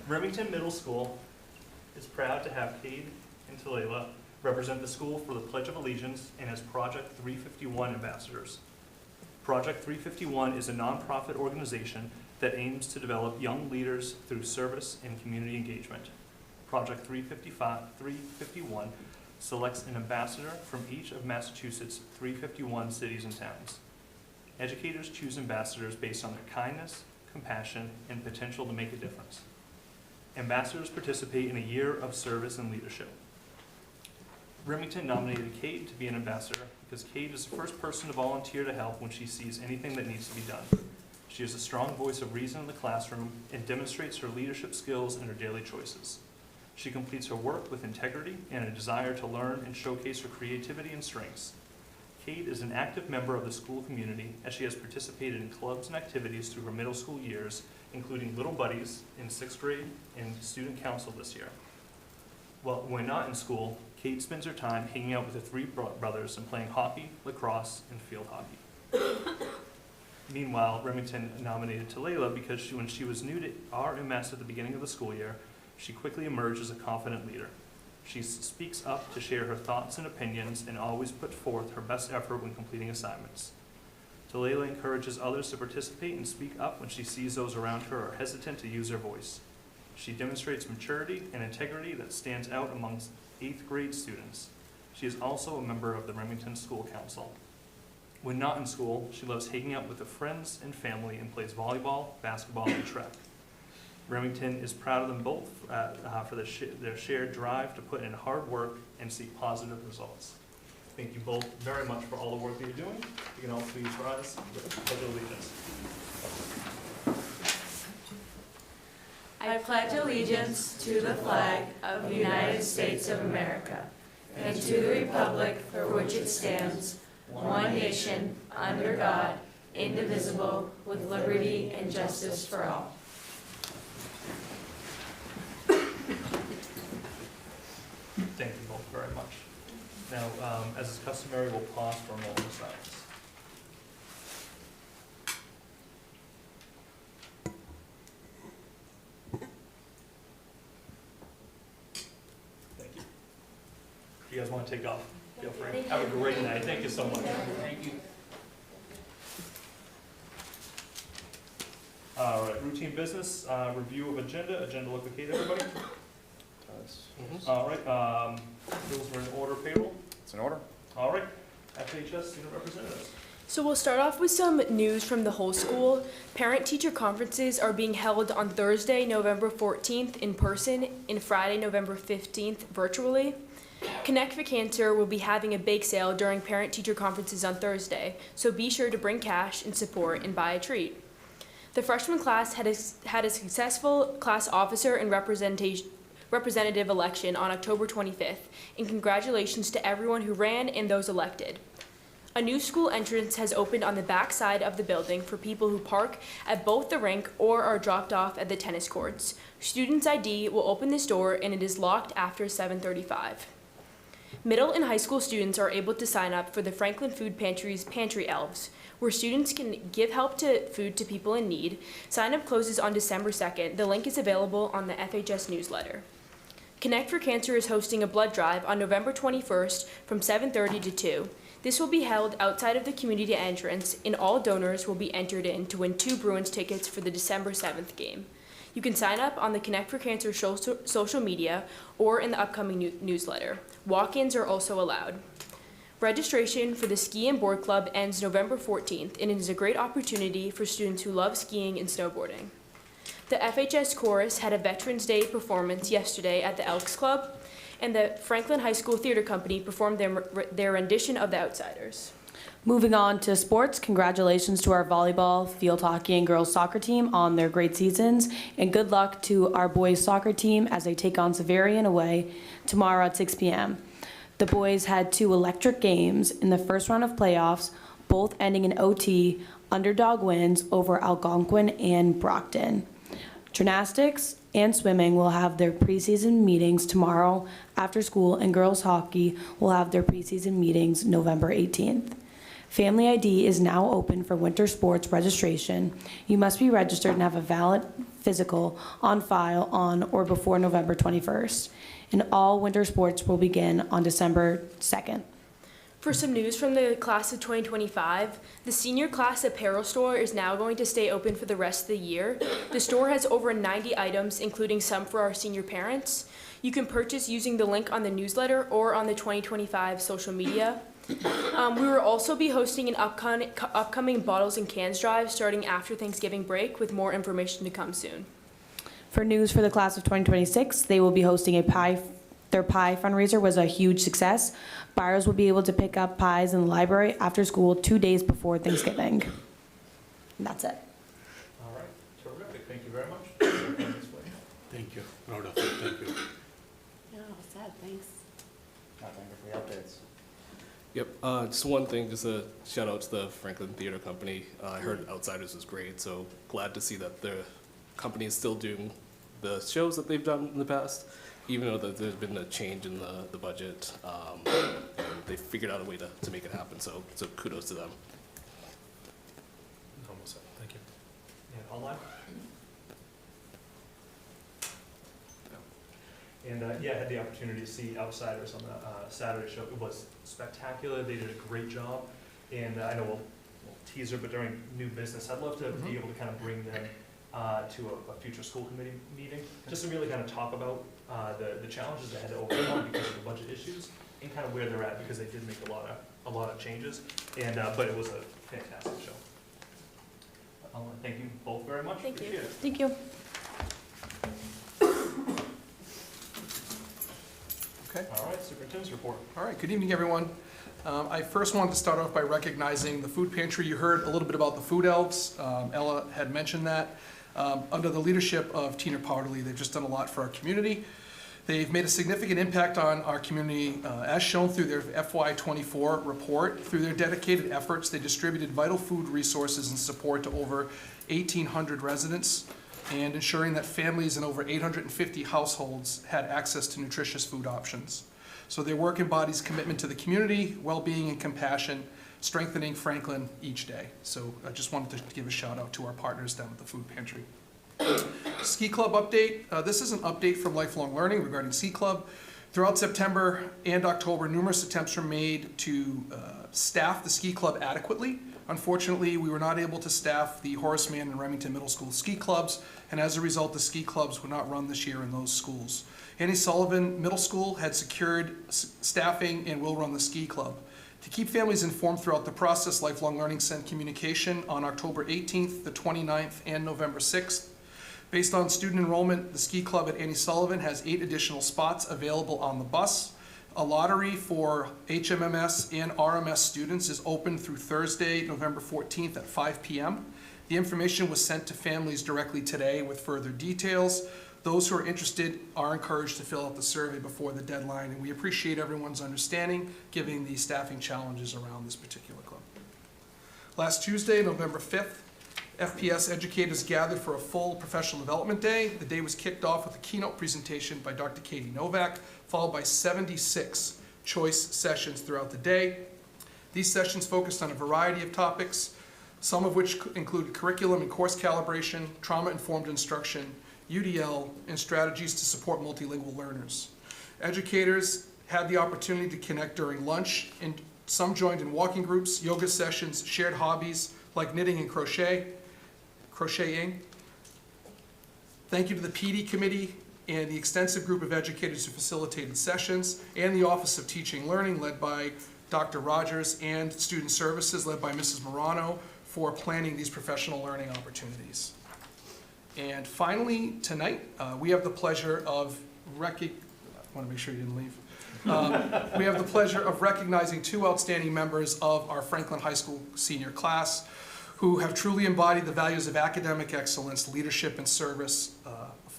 Remington Middle School is proud to have Cade and Talayla represent the school for the Pledge of Allegiance and as Project 351 ambassadors. Project 351 is a nonprofit organization that aims to develop young leaders through service and community engagement. Project 351 selects an ambassador from each of Massachusetts' 351 cities and towns. Educators choose ambassadors based on their kindness, compassion, and potential to make a difference. Ambassadors participate in a year of service and leadership. Remington nominated Cade to be an ambassador because Cade is the first person to volunteer to help when she sees anything that needs to be done. She is a strong voice of reason in the classroom and demonstrates her leadership skills in her daily choices. She completes her work with integrity and a desire to learn and showcase her creativity and strengths. Cade is an active member of the school community as she has participated in clubs and activities through her middle school years, including Little Buddies in 6th grade and student council this year. Well, when not in school, Cade spends her time hanging out with her three brothers and playing hockey, lacrosse, and field hockey. Meanwhile, Remington nominated Talayla because when she was new to RMS at the beginning of the school year, she quickly emerged as a confident leader. She speaks up to share her thoughts and opinions and always puts forth her best effort when completing assignments. Talayla encourages others to participate and speak up when she sees those around her are hesitant to use their voice. She demonstrates maturity and integrity that stands out amongst 8th grade students. She is also a member of the Remington School Council. When not in school, she loves hanging out with her friends and family and plays volleyball, basketball, and track. Remington is proud of them both for their shared drive to put in hard work and see positive results. Thank you both very much for all the work that you're doing. You can all please rise with the Pledge of Allegiance. I pledge allegiance to the flag of the United States of America and to the republic for which it stands, one nation, under God, indivisible, with liberty and justice for all. Thank you both very much. Now, as is customary, we'll pause for a moment of silence. Thank you. If you guys want to take off, feel free. Have a great night. Thank you so much. Thank you. All right, routine business, review of agenda. Agenda look okay to everybody? All right, bills are in order. Payroll? It's in order. All right, FHS student representatives. So we'll start off with some news from the whole school. Parent-teacher conferences are being held on Thursday, November 14th in person and Friday, November 15th virtually. Connect for Cancer will be having a bake sale during parent-teacher conferences on Thursday, so be sure to bring cash and support and buy a treat. The freshman class had a successful class officer and representative election on October 25th, and congratulations to everyone who ran and those elected. A new school entrance has opened on the back side of the building for people who park at both the rink or are dropped off at the tennis courts. Students' ID will open this door and it is locked after 7:35. Middle and high school students are able to sign up for the Franklin Food Pantry's Pantry Elves, where students can give help to food to people in need. Sign up closes on December 2nd. The link is available on the FHS newsletter. Connect for Cancer is hosting a blood drive on November 21st from 7:30 to 2. This will be held outside of the community entrance, and all donors will be entered in to win 2 Bruins tickets for the December 7th game. You can sign up on the Connect for Cancer social media or in the upcoming newsletter. Walk-ins are also allowed. Registration for the Ski and Board Club ends November 14th, and it is a great opportunity for students who love skiing and snowboarding. The FHS Chorus had a Veterans Day performance yesterday at the Elks Club, and the Franklin High School Theater Company performed their rendition of The Outsiders. Moving on to sports, congratulations to our volleyball, field hockey, and girls soccer team on their great seasons, and good luck to our boys soccer team as they take on Xaverian away tomorrow at 6 p.m. The boys had 2 electric games in the first round of playoffs, both ending in OT, underdog wins over Algonquin and Brockton. Gymnastics and swimming will have their preseason meetings tomorrow after school, and girls hockey will have their preseason meetings November 18th. Family ID is now open for winter sports registration. You must be registered and have a valid physical on file on or before November 21st. And all winter sports will begin on December 2nd. For some news from the class of 2025, the senior class apparel store is now going to stay open for the rest of the year. The store has over 90 items, including some for our senior parents. You can purchase using the link on the newsletter or on the 2025 social media. We will also be hosting an upcoming bottles and cans drive starting after Thanksgiving break, with more information to come soon. For news for the class of 2026, they will be hosting their pie fundraiser was a huge success. Buyers will be able to pick up pies in the library after school 2 days before Thanksgiving. And that's it. All right, terrific, thank you very much. Thank you. Proud of you. Thank you. No, sad, thanks. Thank you for the updates. Yep, just one thing, just a shout out to the Franklin Theater Company. I heard Outsiders was great, so glad to see that the company is still doing the shows that they've done in the past, even though that there's been a change in the budget. And they figured out a way to make it happen, so kudos to them. Almost set. Thank you. And online? And yeah, I had the opportunity to see Outsiders on the Saturday show. It was spectacular. They did a great job. And I know we'll teaser, but during new business, I'd love to be able to kind of bring them to a future school committee meeting, just to really kind of talk about the challenges they had to overcome because of the budget issues and kind of where they're at, because they did make a lot of changes. And but it was a fantastic show. I want to thank you both very much. Thank you. Appreciate it. Thank you. Okay. All right, superintendent's report. All right, good evening, everyone. I first wanted to start off by recognizing the food pantry. You heard a little bit about the food elves. Ella had mentioned that. Under the leadership of Tina Powderly, they've just done a lot for our community. They've made a significant impact on our community, as shown through their FY24 report. Through their dedicated efforts, they distributed vital food resources and support to over 1,800 residents, and ensuring that families in over 850 households had access to nutritious food options. So their work embodies commitment to the community, well-being, and compassion, strengthening Franklin each day. So I just wanted to give a shout out to our partners down at the food pantry. Ski Club update. This is an update from Lifelong Learning regarding Ski Club. Throughout September and October, numerous attempts were made to staff the Ski Club adequately. Unfortunately, we were not able to staff the Horace Mann and Remington Middle School ski clubs, and as a result, the ski clubs would not run this year in those schools. Annie Sullivan Middle School had secured staffing and will run the ski club. To keep families informed throughout the process, Lifelong Learning sent communication on October 18th, the 29th, and November 6th. Based on student enrollment, the ski club at Annie Sullivan has 8 additional spots available on the bus. A lottery for HMMS and RMS students is open through Thursday, November 14th at 5 p.m. The information was sent to families directly today with further details. Those who are interested are encouraged to fill out the survey before the deadline, and we appreciate everyone's understanding given the staffing challenges around this particular club. Last Tuesday, November 5th, FPS educators gathered for a full professional development day. The day was kicked off with a keynote presentation by Dr. Katie Novak, followed by 76 choice sessions throughout the day. These sessions focused on a variety of topics, some of which included curriculum and course calibration, trauma-informed instruction, UDL, and strategies to support multilingual learners. Educators had the opportunity to connect during lunch, and some joined in walking groups, yoga sessions, shared hobbies like knitting and crocheting. Thank you to the PD committee and the extensive group of educators who facilitated sessions, and the Office of Teaching and Learning led by Dr. Rogers, and Student Services led by Mrs. Morano for planning these professional learning opportunities. And finally, tonight, we have the pleasure of I want to make sure you didn't leave. We have the pleasure of recognizing 2 outstanding members of our Franklin High School senior class who have truly embodied the values of academic excellence, leadership, and service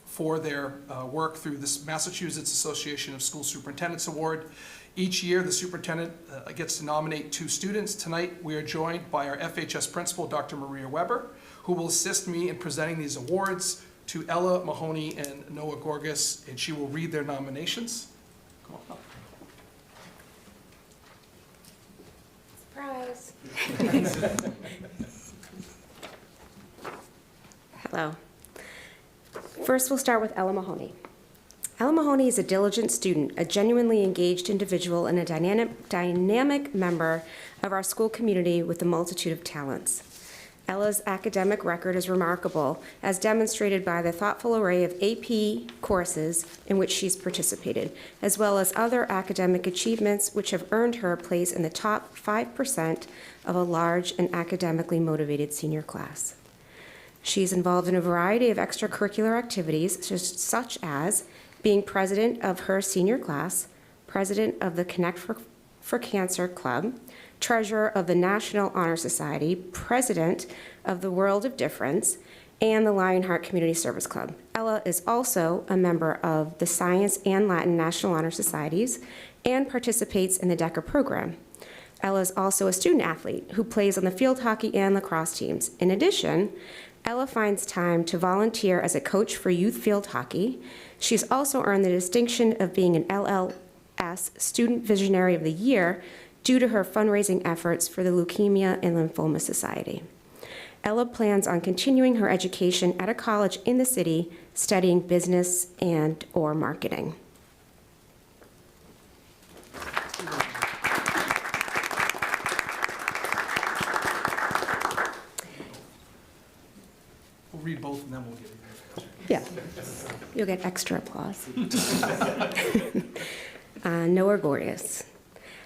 for their work through this Massachusetts Association of School Superintendents Award. Each year, the superintendent gets to nominate 2 students. Tonight, we are joined by our FHS principal, Dr. Maria Weber, who will assist me in presenting these awards to Ella Mahoney and Noah Gorgas, and she will read their nominations. Come on up. Surprise. Surprise. Hello. First, we'll start with Ella Mahoney. Ella Mahoney is a diligent student, a genuinely engaged individual, and a dynamic member of our school community with a multitude of talents. Ella's academic record is remarkable, as demonstrated by the thoughtful array of AP courses in which she's participated, as well as other academic achievements which have earned her a place in the top 5% of a large and academically motivated senior class. She's involved in a variety of extracurricular activities, such as being president of her senior class, president of the Connect for Cancer Club, treasurer of the National Honor Society, president of the World of Difference, and the Lionheart Community Service Club. Ella is also a member of the Science and Latin National Honor Societies and participates in the DECA program. Ella is also a student athlete who plays on the field hockey and lacrosse teams. In addition, Ella finds time to volunteer as a coach for youth field hockey. She's also earned the distinction of being an LLS Student Visionary of the Year due to her fundraising efforts for the Leukemia and Lymphoma Society. Ella plans on continuing her education at a college in the city, studying business and/or marketing. We'll read both and then we'll give you. Yeah, you'll get extra applause. Noah Gorgas.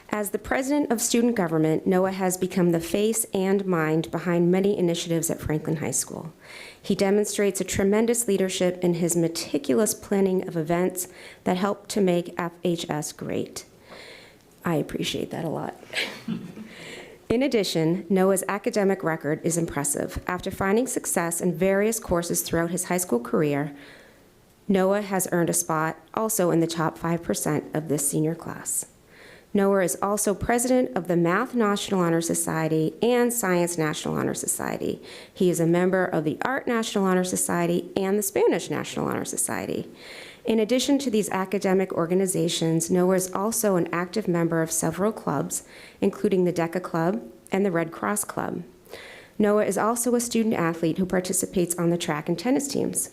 As the president of student government, Noah has become the face and mind behind many initiatives at Franklin High School. He demonstrates a tremendous leadership in his meticulous planning of events that help to make FHS great. I appreciate that a lot. In addition, Noah's academic record is impressive. After finding success in various courses throughout his high school career, Noah has earned a spot also in the top 5% of this senior class. Noah is also president of the Math National Honor Society and Science National Honor Society. He is a member of the Art National Honor Society and the Spanish National Honor Society. In addition to these academic organizations, Noah is also an active member of several clubs, including the DECA Club and the Red Cross Club. Noah is also a student athlete who participates on the track and tennis teams.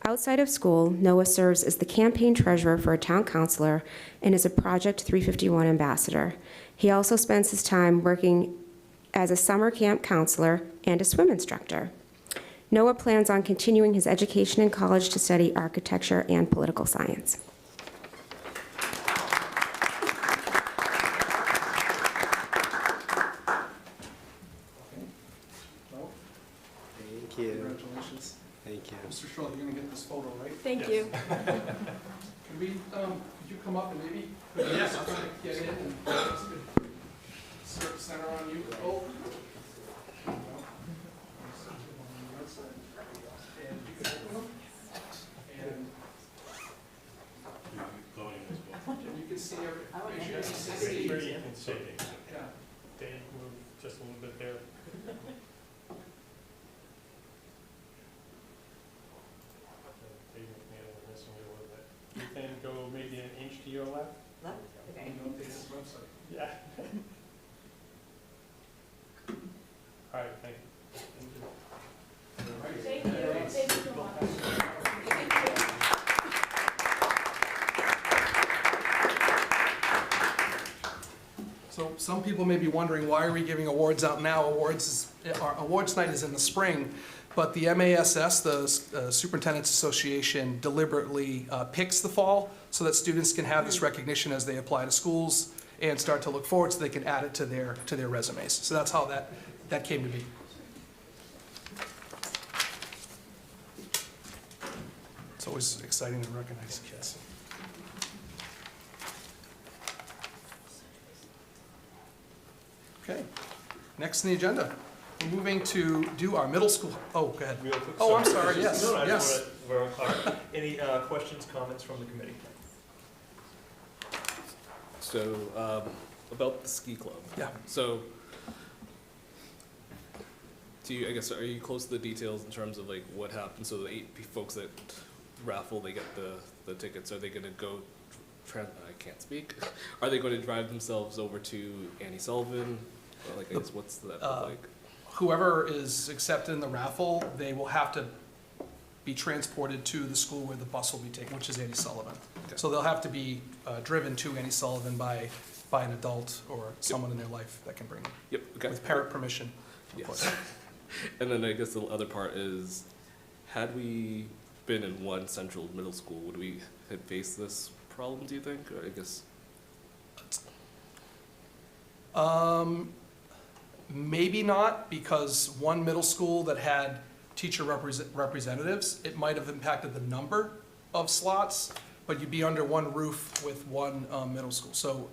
Outside of school, Noah serves as the campaign treasurer for a town councilor and is a Project 351 ambassador. He also spends his time working as a summer camp counselor and a swim instructor. Noah plans on continuing his education in college to study architecture and political science. Thank you. Congratulations. Thank you. Mr. Schroll, you're going to get this photo, right? Thank you. Can we, could you come up and maybe? Yes. Get in and start center on you. Oh. And you can open them. And you can see every, make sure you see Steve. Yeah. Dave, move just a little bit there. Ethan, go maybe an inch to your left. Left? Okay. You update this website. Yeah. All right, thank you. Thank you. Thank you so much. So some people may be wondering, why are we giving awards out now? Our awards night is in the spring, but the MASS, the Superintendent's Association, deliberately picks the fall so that students can have this recognition as they apply to schools and start to look forward so they can add it to their resumes. So that's how that came to be. It's always exciting to recognize kids. Okay, next on the agenda, we're moving to do our middle school, oh, go ahead. Real quick, Oh, I'm sorry, yes, No, I yes. just wanna, we're on clock. Any questions, comments from the committee? So, about the ski club. Yeah. So, I guess, are you close to the details in terms of like what happens? So the 8 folks that raffle, they get the tickets. Are they gonna go, I can't speak. Are they going to drive themselves over to Annie Sullivan Like, I guess, what's that look like? Whoever is accepted in the raffle, they will have to be transported to the school where the bus will be taken, which is Annie Sullivan. Okay. So they'll have to be driven to Annie Sullivan by an adult or someone in their life that can bring them, Yep, okay. with parent permission, of course. Yes. And then I guess the other part is, had we been in one central middle school, would we have faced this problem, do you think? Or I guess, Maybe not, because one middle school that had teacher representatives, it might have impacted the number of slots, but you'd be under one roof with one middle school. So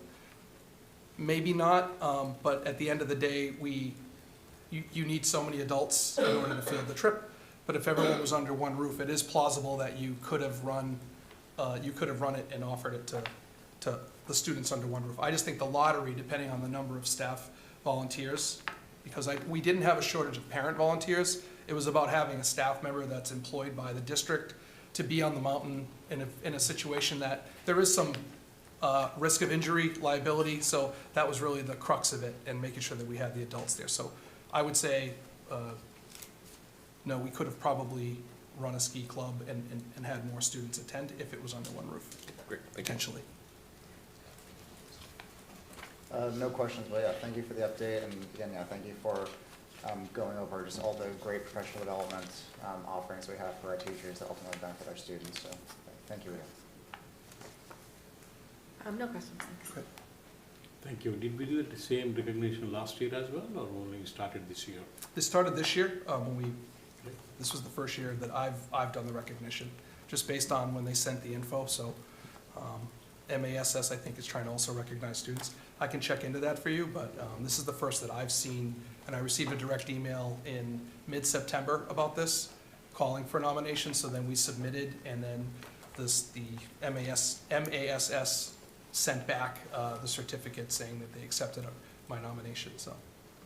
maybe not, but at the end of the day, you need so many adults in order to field the trip. But if everyone was under one roof, it is plausible that you could have run it and offered it to the students under one roof. I just think the lottery, depending on the number of staff volunteers, because we didn't have a shortage of parent volunteers. It was about having a staff member that's employed by the district to be on the mountain in a situation that there is some risk of injury, liability. So that was really the crux of it, and making sure that we had the adults there. So I would say, no, we could have probably run a ski club and had more students attend if it was under one roof, great, thank you. potentially. No questions, but yeah, thank you for the update, and again, yeah, thank you for going over just all the great professional development offerings we have for our teachers that ultimately benefit our students, so thank you again. No questions, thanks. Thank you. Did we do the same recognition last year as well, or only started this year? This started this year, this was the first year that I've done the recognition, just based on when they sent the info, so MASS, I think, is trying to also recognize students. I can check into that for you, but this is the first that I've seen, and I received a direct email in mid-September about this, calling for nominations, so then we submitted, and then the MASS sent back the certificate saying that they accepted my nomination, so.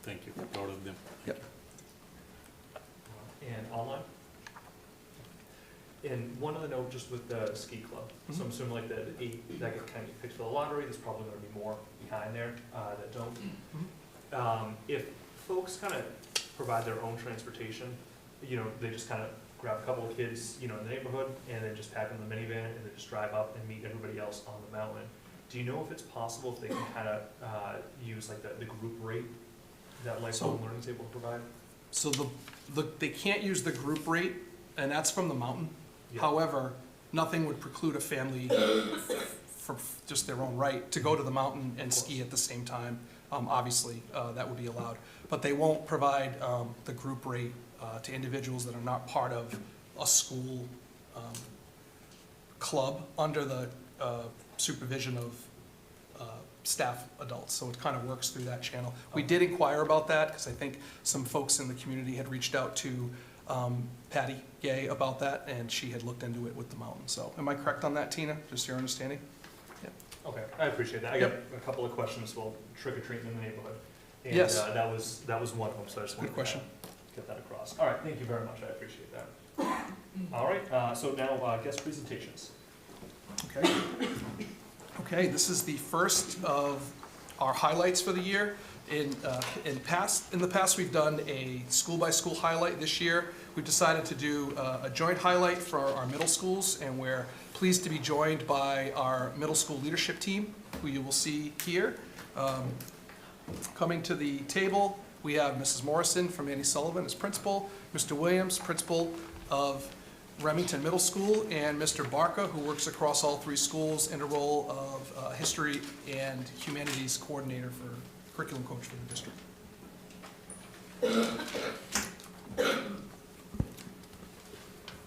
Thank you. Proud of them. Yep. And online? And one other note, just with the ski club, so I'm assuming like the 8 that get kind of picked for the lottery, there's probably gonna be more behind there that don't. If folks kind of provide their own transportation, they just kind of grab a couple of kids, in the neighborhood, and then just pack them in the minivan, and then just drive up and meet everybody else on the mountain. Do you know if it's possible if they can kind of use like the group rate that Lifelong Learning is able to provide? So they can't use the group rate, and that's from the mountain. Yeah. However, nothing would preclude a family for just their own right to go to the mountain and ski at the same time. Obviously, that would be allowed. But they won't provide the group rate to individuals that are not part of a school club under the supervision of staff adults. So it kind of works through that channel. We did inquire about that because I think some folks in the community had reached out to Patty Gay about that, and she had looked into it with the mountain. So am I correct on that, Tina? Just your understanding? Okay, I appreciate that. I got a couple of questions, well, trick-or-treating in the neighborhood. And Yes. that was one of them, so I just wanted Good question. to get that across. All right, thank you very much, I appreciate that. All right, so now guest presentations. Okay. Okay, this is the first of our highlights for the year. In the past, we've done a school-by-school highlight. This year, we've decided to do a joint highlight for our middle schools, and we're pleased to be joined by our middle school leadership team, who you will see here. Coming to the table, we have Mrs. Morrison from Annie Sullivan as principal, Mr. Williams, principal of Remington Middle School, and Mr. Barca, who works across all 3 schools in a role of history and humanities coordinator for curriculum coach for the district.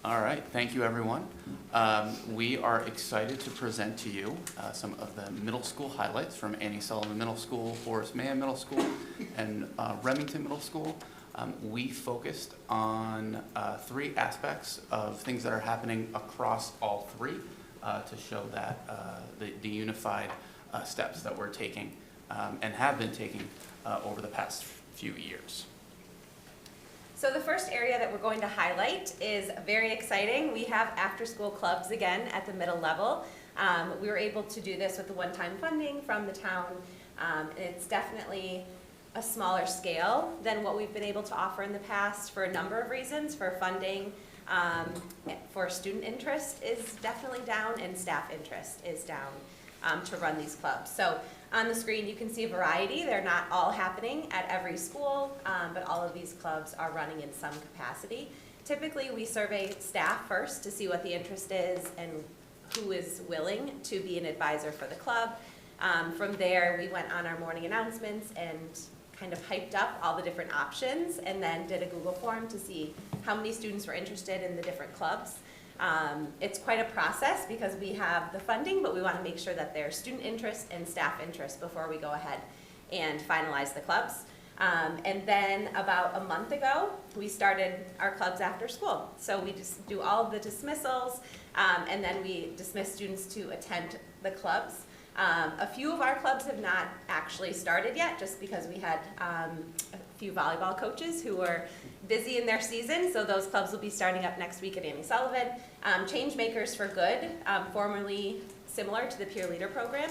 All right, thank you, everyone. We are excited to present to you some of the middle school highlights from Annie Sullivan Middle School, Horace Mann Middle School, and Remington Middle School. We focused on 3 aspects of things that are happening across all 3 to show that the unified steps that we're taking and have been taking over the past few years. So the first area that we're going to highlight is very exciting. We have after-school clubs again at the middle level. We were able to do this with the one-time funding from the town. It's definitely a smaller scale than what we've been able to offer in the past for a number of reasons. For funding, for student interest is definitely down, and staff interest is down to run these clubs. So on the screen you can see a variety. They're not all happening at every school, but all of these clubs are running in some capacity. Typically we survey staff first to see what the interest is and who is willing to be an advisor for the club. From there we went on our morning announcements and kind of hyped up all the different options, and then did a Google form to see how many students were interested in the different clubs. It's quite a process because we have the funding, but we want to make sure that there's student interest and staff interest before we go ahead and finalize the clubs. And then about a month ago, we started our clubs after school. So we just do all of the dismissals, and then we dismiss students to attend the clubs. A few of our clubs have not actually started yet, just because we had a few volleyball coaches who were busy in their season, so those clubs will be starting up next week at Annie Sullivan. Changemakers for Good, formerly similar to the Peer Leader program,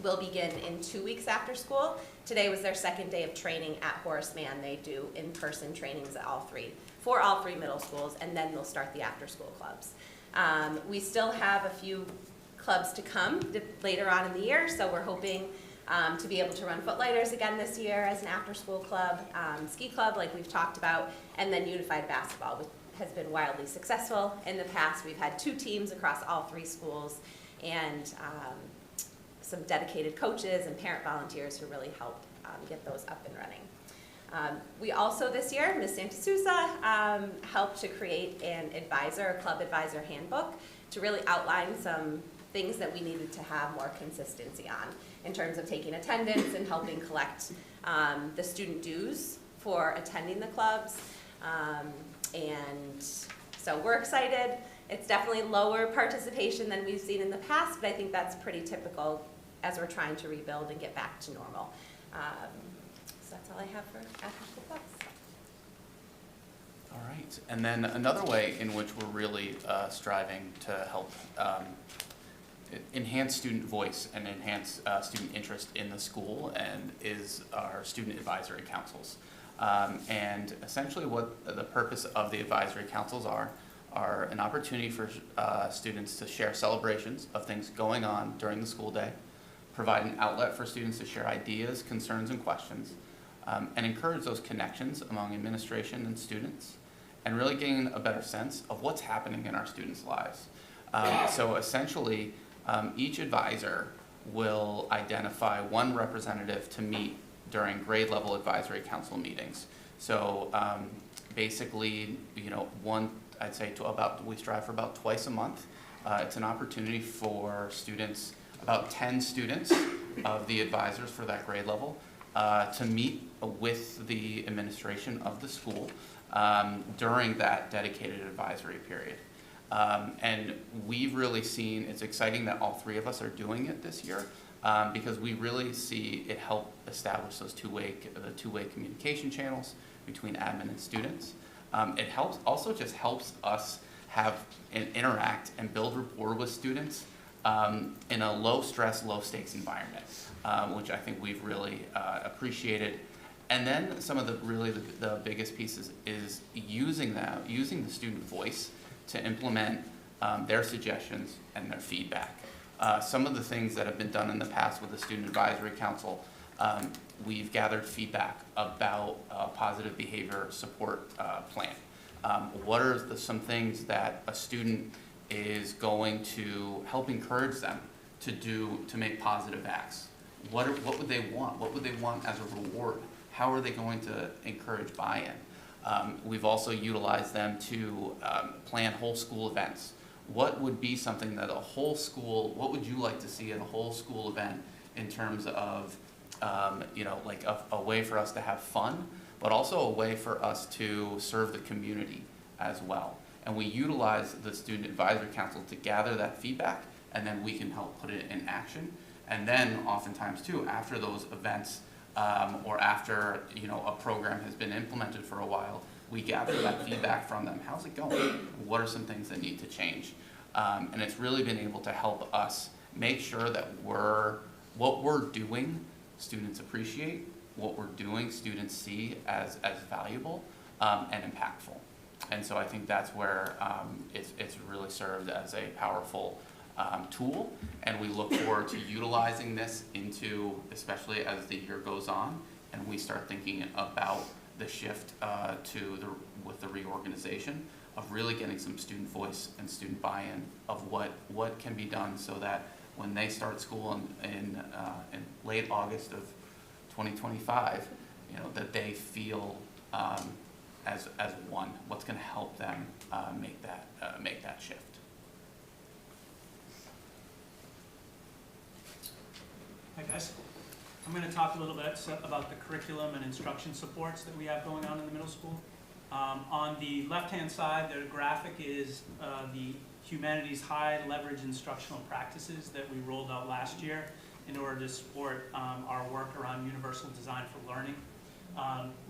will begin in 2 weeks after school. Today was their second day of training at Horace Mann. They do in-person trainings at for all three middle schools, and then they'll start the after-school clubs. We still have a few clubs to come later on in the year, so we're hoping to be able to run Footlighters again this year as an after-school club, ski club like we've talked about, and then Unified Basketball, which has been wildly successful. In the past, we've had 2 teams across all 3 schools, and some dedicated coaches and parent volunteers who really help get those up and running. We also this year, Ms. Santasusa helped to create a club advisor handbook to really outline some things that we needed to have more consistency on in terms of taking attendance and helping collect the student dues for attending the clubs. And so we're excited. It's definitely lower participation than we've seen in the past, but I think that's pretty typical as we're trying to rebuild and get back to normal. So that's all I have for after-school clubs. All right, and then another way in which we're really striving to help enhance student voice and enhance student interest in the school and is our student advisory councils. And essentially what the purpose of the advisory councils are an opportunity for students to share celebrations of things going on during the school day, provide an outlet for students to share ideas, concerns, and questions, and encourage those connections among administration and students, and really gain a better sense of what's happening in our students' lives. So essentially, each advisor will identify one representative to meet during grade level advisory council meetings. So basically, I'd say we strive for about twice a month. It's an opportunity for students, about 10 students of the advisors for that grade level, to meet with the administration of the school during that dedicated advisory period. And we've really seen, it's exciting that all 3 of us are doing it this year, because we really see it help establish those two-way communication channels between admin and students. It also just helps us have and interact and build rapport with students in a low-stress, low-stakes environment, which I think we've really appreciated. And then some of the biggest pieces is using the student voice to implement their suggestions and their feedback. Some of the things that have been done in the past with the Student Advisory Council, we've gathered feedback about a positive behavior support plan. What are some things that a student is going to help encourage them to do to make positive acts? What would they want? What would they want as a reward? How are they going to encourage buy-in? We've also utilized them to plan whole school events. What would be something that what would you like to see in a whole school event in terms of, like a way for us to have fun, but also a way for us to serve the community as well. And we utilize the Student Advisory Council to gather that feedback, and then we can help put it in action. And then oftentimes too, after those events, or after a program has been implemented for a while, we gather that feedback from them. How's it going? What are some things that need to change? And it's really been able to help us make sure that what we're doing, students appreciate, what we're doing, students see as valuable and impactful. And so I think that's where it's really served as a powerful tool, and we look forward to utilizing this into, especially as the year goes on, and we start thinking about the shift with the reorganization of really getting some student voice and student buy-in of what can be done so that when they start school in late August of 2025, that they feel as one. What's going to help them make that shift? Hi guys, I'm going to talk a little bit about the curriculum and instruction supports that we have going on in the middle school. On the left-hand side, the graphic is the humanities high leverage instructional practices that we rolled out last year in order to support our work around universal design for learning.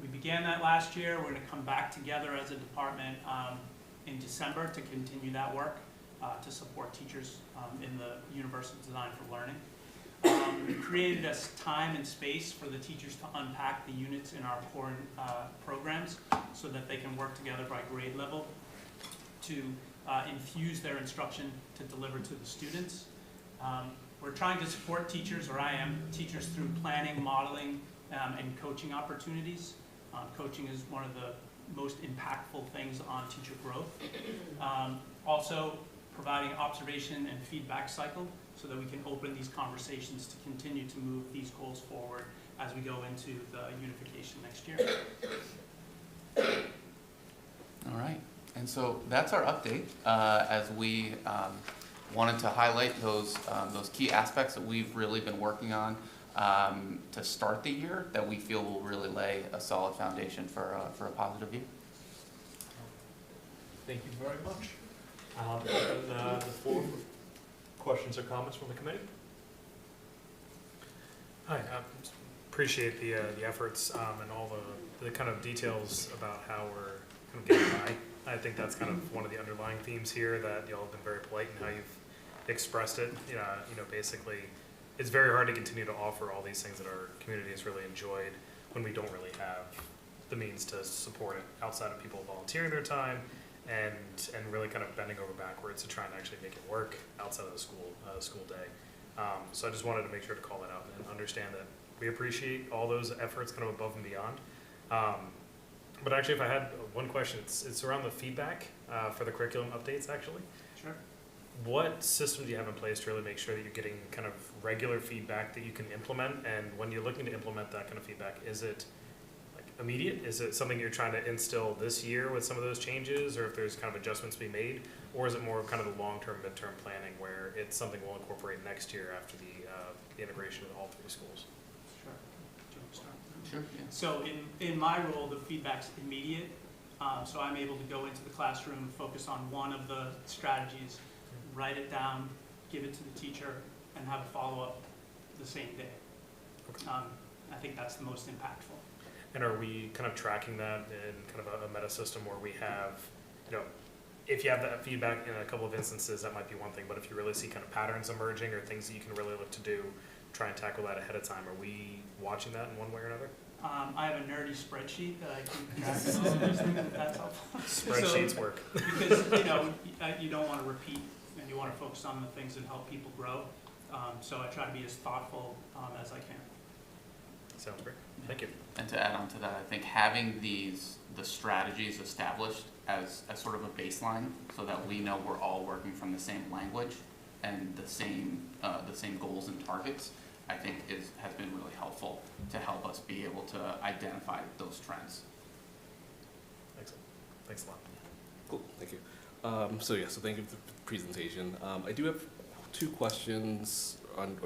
We began that last year. We're going to come back together as a department in December to continue that work to support teachers in the universal design for learning. We created a time and space for the teachers to unpack the units in our core programs so that they can work together by grade level to infuse their instruction to deliver to the students. We're trying to support teachers, or I am, teachers through planning, modeling, and coaching opportunities. Coaching is one of the most impactful things on teacher growth. Also, providing observation and feedback cycle so that we can open these conversations to continue to move these goals forward as we go into the unification next year. All right, and so that's our update as we wanted to highlight those key aspects that we've really been working on to start the year that we feel will really lay a solid foundation for a positive year. Thank you very much. Open the floor for questions or comments from the committee. Hi, appreciate the efforts and all the kind of details about how we're kind of getting by. I think that's kind of one of the underlying themes here, that y'all have been very polite in how you've expressed it. Basically, it's very hard to continue to offer all these things that our community has really enjoyed when we don't really have the means to support it outside of people volunteering their time and really kind of bending over backwards to try and actually make it work outside of the school day. So I just wanted to make sure to call that out and understand that we appreciate all those efforts kind of above and beyond. But actually, if I had one question, it's around the feedback for the curriculum updates, actually. Sure. What system do you have in place to really make sure that you're getting kind of regular feedback that you can implement? And when you're looking to implement that kind of feedback, is it like immediate? Is it something you're trying to instill this year with some of those changes, or if there's kind of adjustments to be made? Or is it more kind of the long-term, midterm planning where it's something we'll incorporate next year after the integration of all three schools? Sure. Do you want to start? Sure. Yeah. So in my role, the feedback's immediate. So I'm able to go into the classroom, focus on one of the strategies, write it down, give it to the teacher, and have a follow-up the same day. Okay. I think that's the most impactful. And are we kind of tracking that in kind of a meta system where we have, if you have that feedback in a couple of instances, that might be one thing, but if you really see kind of patterns emerging or things that you can really look to do, try and tackle that ahead of time, are we watching that in one way or another? I have a nerdy spreadsheet that I keep track of all of these things, if that's helpful. Spreadsheets work. Because, you don't want to repeat, and you want to focus on the things that help people grow. So I try to be as thoughtful as I can. Sounds great. Thank you. And to add on to that, I think having the strategies established as sort of a baseline so that we know we're all working from the same language and the same goals and targets, I think has been really helpful to help us be able to identify those trends. Excellent. Thanks a lot. Cool, thank you. So thank you for the presentation. I do have two questions on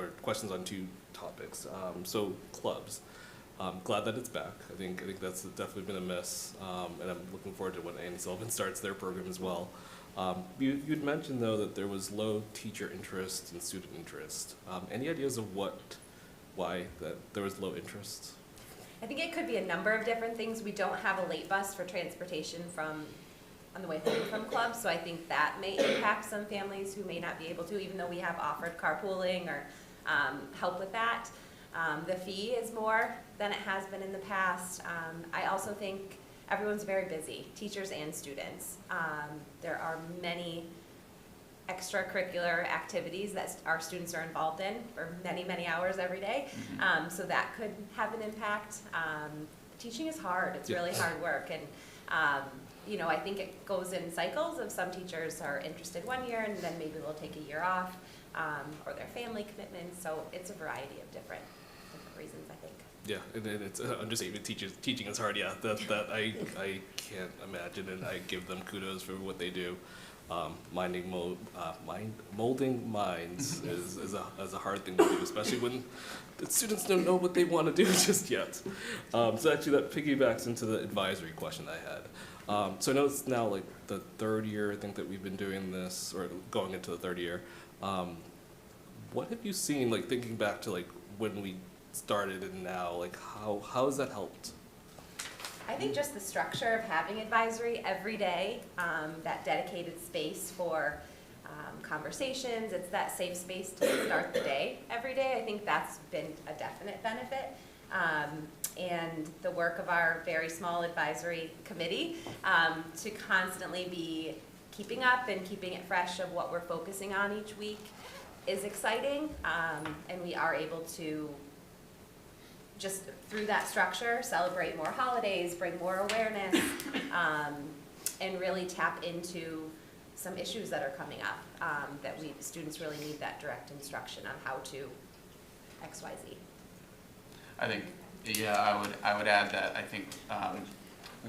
two topics. So clubs. Glad that it's back. I think that's definitely been a miss, and I'm looking forward to when Annie Sullivan starts their program as well. You'd mentioned though that there was low teacher interest and student interest. Any ideas of why that there was low interest? I think it could be a number of different things. We don't have a late bus for transportation on the way home from clubs, so I think that may impact some families who may not be able to, even though we have offered carpooling or help with that. The fee is more than it has been in the past. I also think everyone's very busy, teachers and students. There are many extracurricular activities that our students are involved in for many, many hours every day. So that could have an impact. Teaching is hard. It's really hard work. And, you know, I think it goes in cycles of some teachers are interested one year and then maybe they'll take a year off, or their family commitments. So it's a variety of different reasons, I think. Yeah, and then it's understatement. Teaching is hard. Yeah, that I can't imagine, and I give them kudos for what they do. Molding minds is a hard thing to do, especially when the students don't know what they want to do just yet. So actually, that piggybacks into the advisory question I had. So I know it's now like the third year I think that we've been doing this, or going into the third year. What have you seen, like thinking back to like when we started and now, like how has that helped? I think just the structure of having advisory every day, that dedicated space for conversations, it's that safe space to start the day every day. I think that's been a definite benefit. And the work of our very small advisory committee to constantly be keeping up and keeping it fresh of what we're focusing on each week is exciting. And we are able to just through that structure, celebrate more holidays, bring more awareness, and really tap into some issues that are coming up that students really need that direct instruction on how to X, Y, Z. I think, yeah, I would add that I think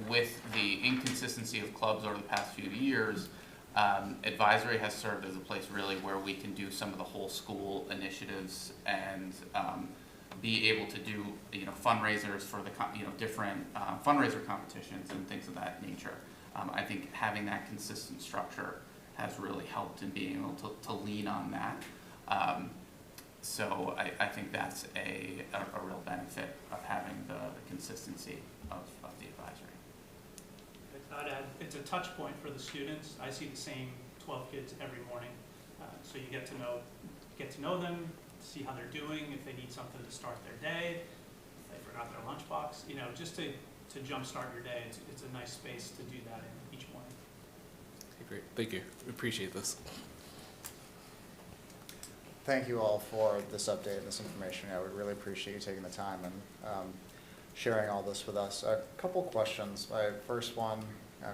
with the inconsistency of clubs over the past few years, advisory has served as a place really where we can do some of the whole school initiatives and be able to do, you know, fundraisers for the, you know, different fundraiser competitions and things of that nature. I think having that consistent structure has really helped in being able to lean on that. So I think that's a real benefit of having the consistency of the advisory. I'd add, it's a touch point for the students. I see the same 12 kids every morning. So you get to know them, see how they're doing, if they need something to start their day, if they forgot their lunchbox, you know, just to jumpstart your day. It's a nice space to do that in each morning. Okay, great, thank you. We appreciate this. Thank you all for this update and this information. I would really appreciate you taking the time and sharing all this with us. A couple questions. My first one,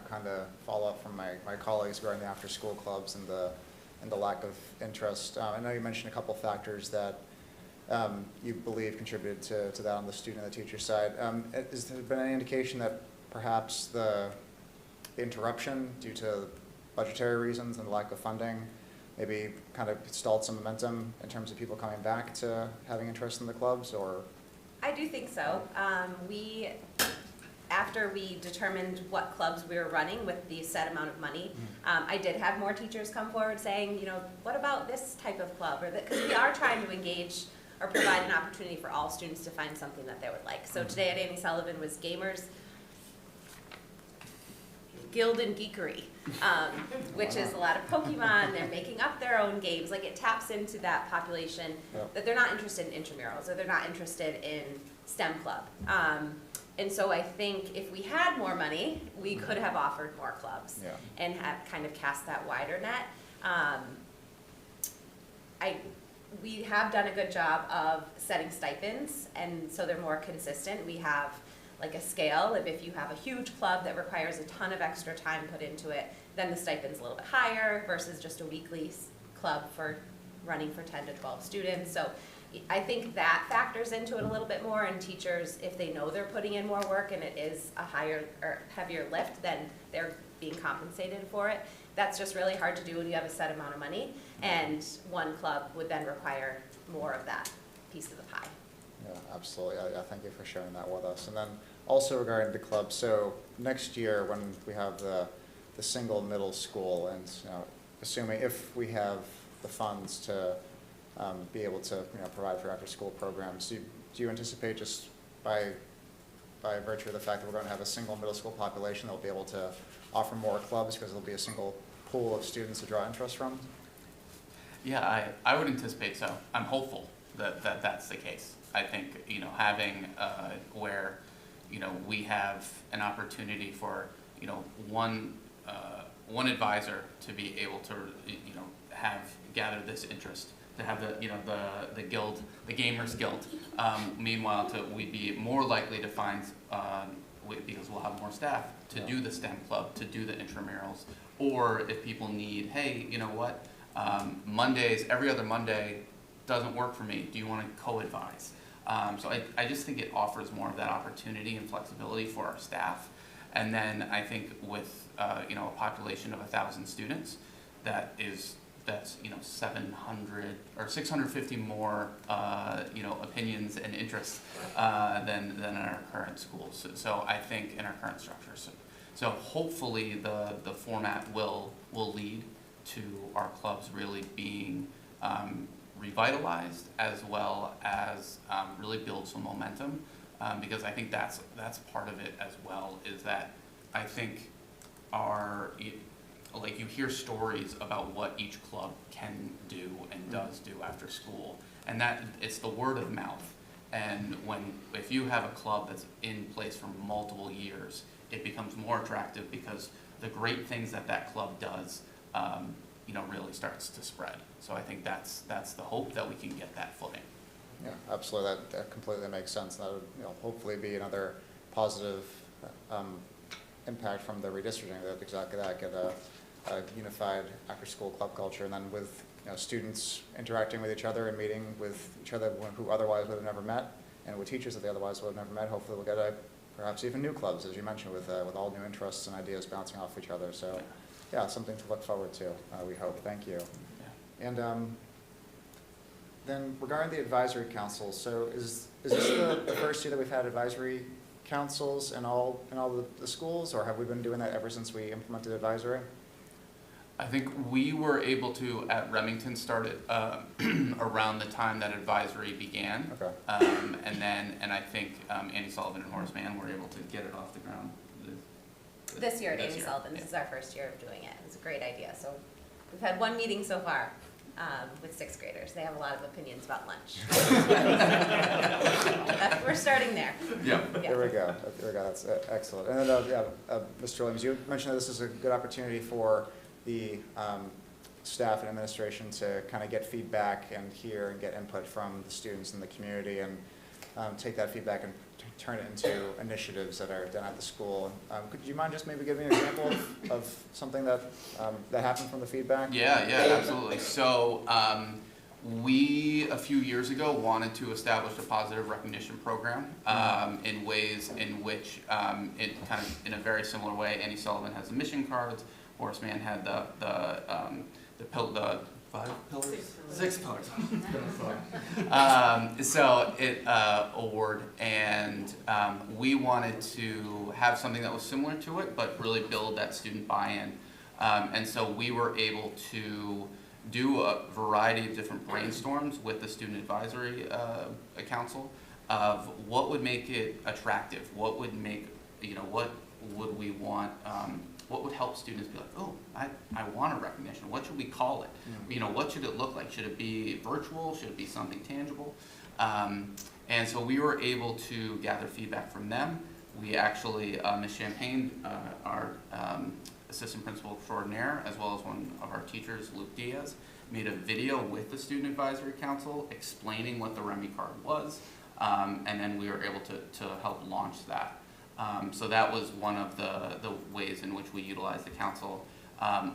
kind of follow up from my colleagues regarding the after-school clubs and the lack of interest. I know you mentioned a couple factors that you believe contributed to that on the student and the teacher side. Has there been any indication that perhaps the interruption due to budgetary reasons and the lack of funding maybe kind of stalled some momentum in terms of people coming back to having interest in the clubs, or? I do think so. After we determined what clubs we were running with the set amount of money, I did have more teachers come forward saying, you know, what about this type of club? Or because we are trying to engage or provide an opportunity for all students to find something that they would like. So today at Annie Sullivan was Gamers Guild and Geekery, which is a lot of Pokemon. They're making up their own games. Like, it taps into that population that they're not interested in intramurals or they're not interested in STEM club. And so I think if we had more money, we could have offered more clubs and have kind of cast that wider net. We have done a good job of setting stipends, and so they're more consistent. We have like a scale of if you have a huge club that requires a ton of extra time put into it, then the stipend's a little bit higher versus just a weekly club for running for 10 to 12 students. So I think that factors into it a little bit more, and teachers, if they know they're putting in more work and it is a higher or heavier lift, then they're being compensated for it. That's just really hard to do when you have a set amount of money, and one club would then require more of that piece of the pie. Yeah, absolutely. I thank you for sharing that with us. And then also regarding the club, so next year when we have the single middle school, and you know, assuming if we have the funds to be able to provide for after-school programs, do you anticipate just by virtue of the fact that we're going to have a single middle school population, they'll be able to offer more clubs because there'll be a single pool of students to draw interest from? Yeah, I would anticipate so. I'm hopeful that that's the case. I think, you know, having, where, you know, we have an opportunity for, you know, one advisor to be able to, you know, gather this interest, to have the, you know, the guild, the Gamers Guild. Meanwhile, we'd be more likely to find, because we'll have more staff to do the STEM club, to do the intramurals, or if people need, hey, you know what, Mondays, every other Monday doesn't work for me, do you want to co-advise? So I just think it offers more of that opportunity and flexibility for our staff. And then I think with, you know, a population of 1,000 students, that's, you know, 700 or 650 more, you know, opinions and interests than in our current schools. So I think in our current structure. So hopefully the format will lead to our clubs really being revitalized, as well as really build some momentum, because I think that's part of it as well, is that I think like you hear stories about what each club can do and does do after school, and that it's the word of mouth. And if you have a club that's in place for multiple years, it becomes more attractive because the great things that club does, you know, really starts to spread. So I think that's the hope, that we can get that footing. Yeah, absolutely. That completely makes sense. That would, you know, hopefully be another positive impact from the redistricting. That exactly that, get a unified after-school club culture, and then with, you know, students interacting with each other and meeting with each other who otherwise would have never met, and with teachers that they otherwise would have never met. Hopefully, we'll get perhaps even new clubs, as you mentioned, with all new interests and ideas bouncing off each other. So, yeah, something to look forward to. We hope. Thank you. Yeah. And then regarding the advisory council, so is this the first year that we've had advisory councils in all the schools, or have we been doing that ever since we implemented advisory? I think we were able to, at Remington, start it around the time that advisory began. Okay. And I think Andy Sullivan and Horace Mann were able to get it off the ground. This year at Andy Sullivan, this is our first year of doing it. It's a great idea. So we've had one meeting so far with sixth graders. They have a lot of opinions about lunch. We're starting there. Yeah. There we go. That's excellent. And then, Mr. Williams, you mentioned that this is a good opportunity for the staff and administration to kind of get feedback and hear and get input from the students in the community, and take that feedback and turn it into initiatives that are done at the school. Could you mind just maybe giving an example of something that happened from the feedback? Yeah, absolutely. So we, a few years ago, wanted to establish a positive recognition program in ways in which, it kind of in a very similar way, Andy Sullivan has the mission cards, Horace Mann had the 5 pillars? 6 pillars. So it award, and we wanted to have something that was similar to it, but really build that student buy-in. And so we were able to do a variety of different brainstorms with the Student Advisory Council of what would make it attractive, what would make, you know, what would we want, what would help students be like, oh, I want a recognition. What should we call it? You know, what should it look like? Should it be virtual? Should it be something tangible? And so we were able to gather feedback from them. We actually, Ms. Champagne, our assistant principal extraordinaire, as well as one of our teachers, Luke Diaz, made a video with the Student Advisory Council explaining what the Remy card was, and then we were able to help launch that. So that was one of the ways in which we utilized the council.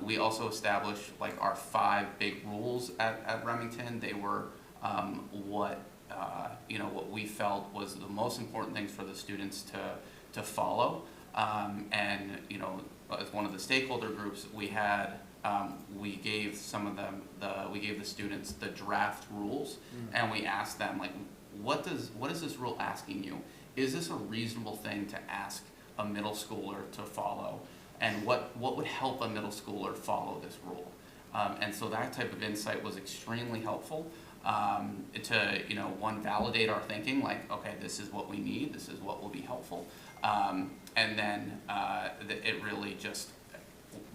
We also established like our 5 big rules at Remington. They were what we felt was the most important things for the students to follow. And you know, as one of the stakeholder groups, we had we gave some of them we gave the students the draft rules, and we asked them like, what is this rule asking you? Is this a reasonable thing to ask a middle schooler to follow? And what would help a middle schooler follow this rule? And so that type of insight was extremely helpful to, you know, one, validate our thinking, like, okay, this is what we need, this is what will be helpful. And then it really just,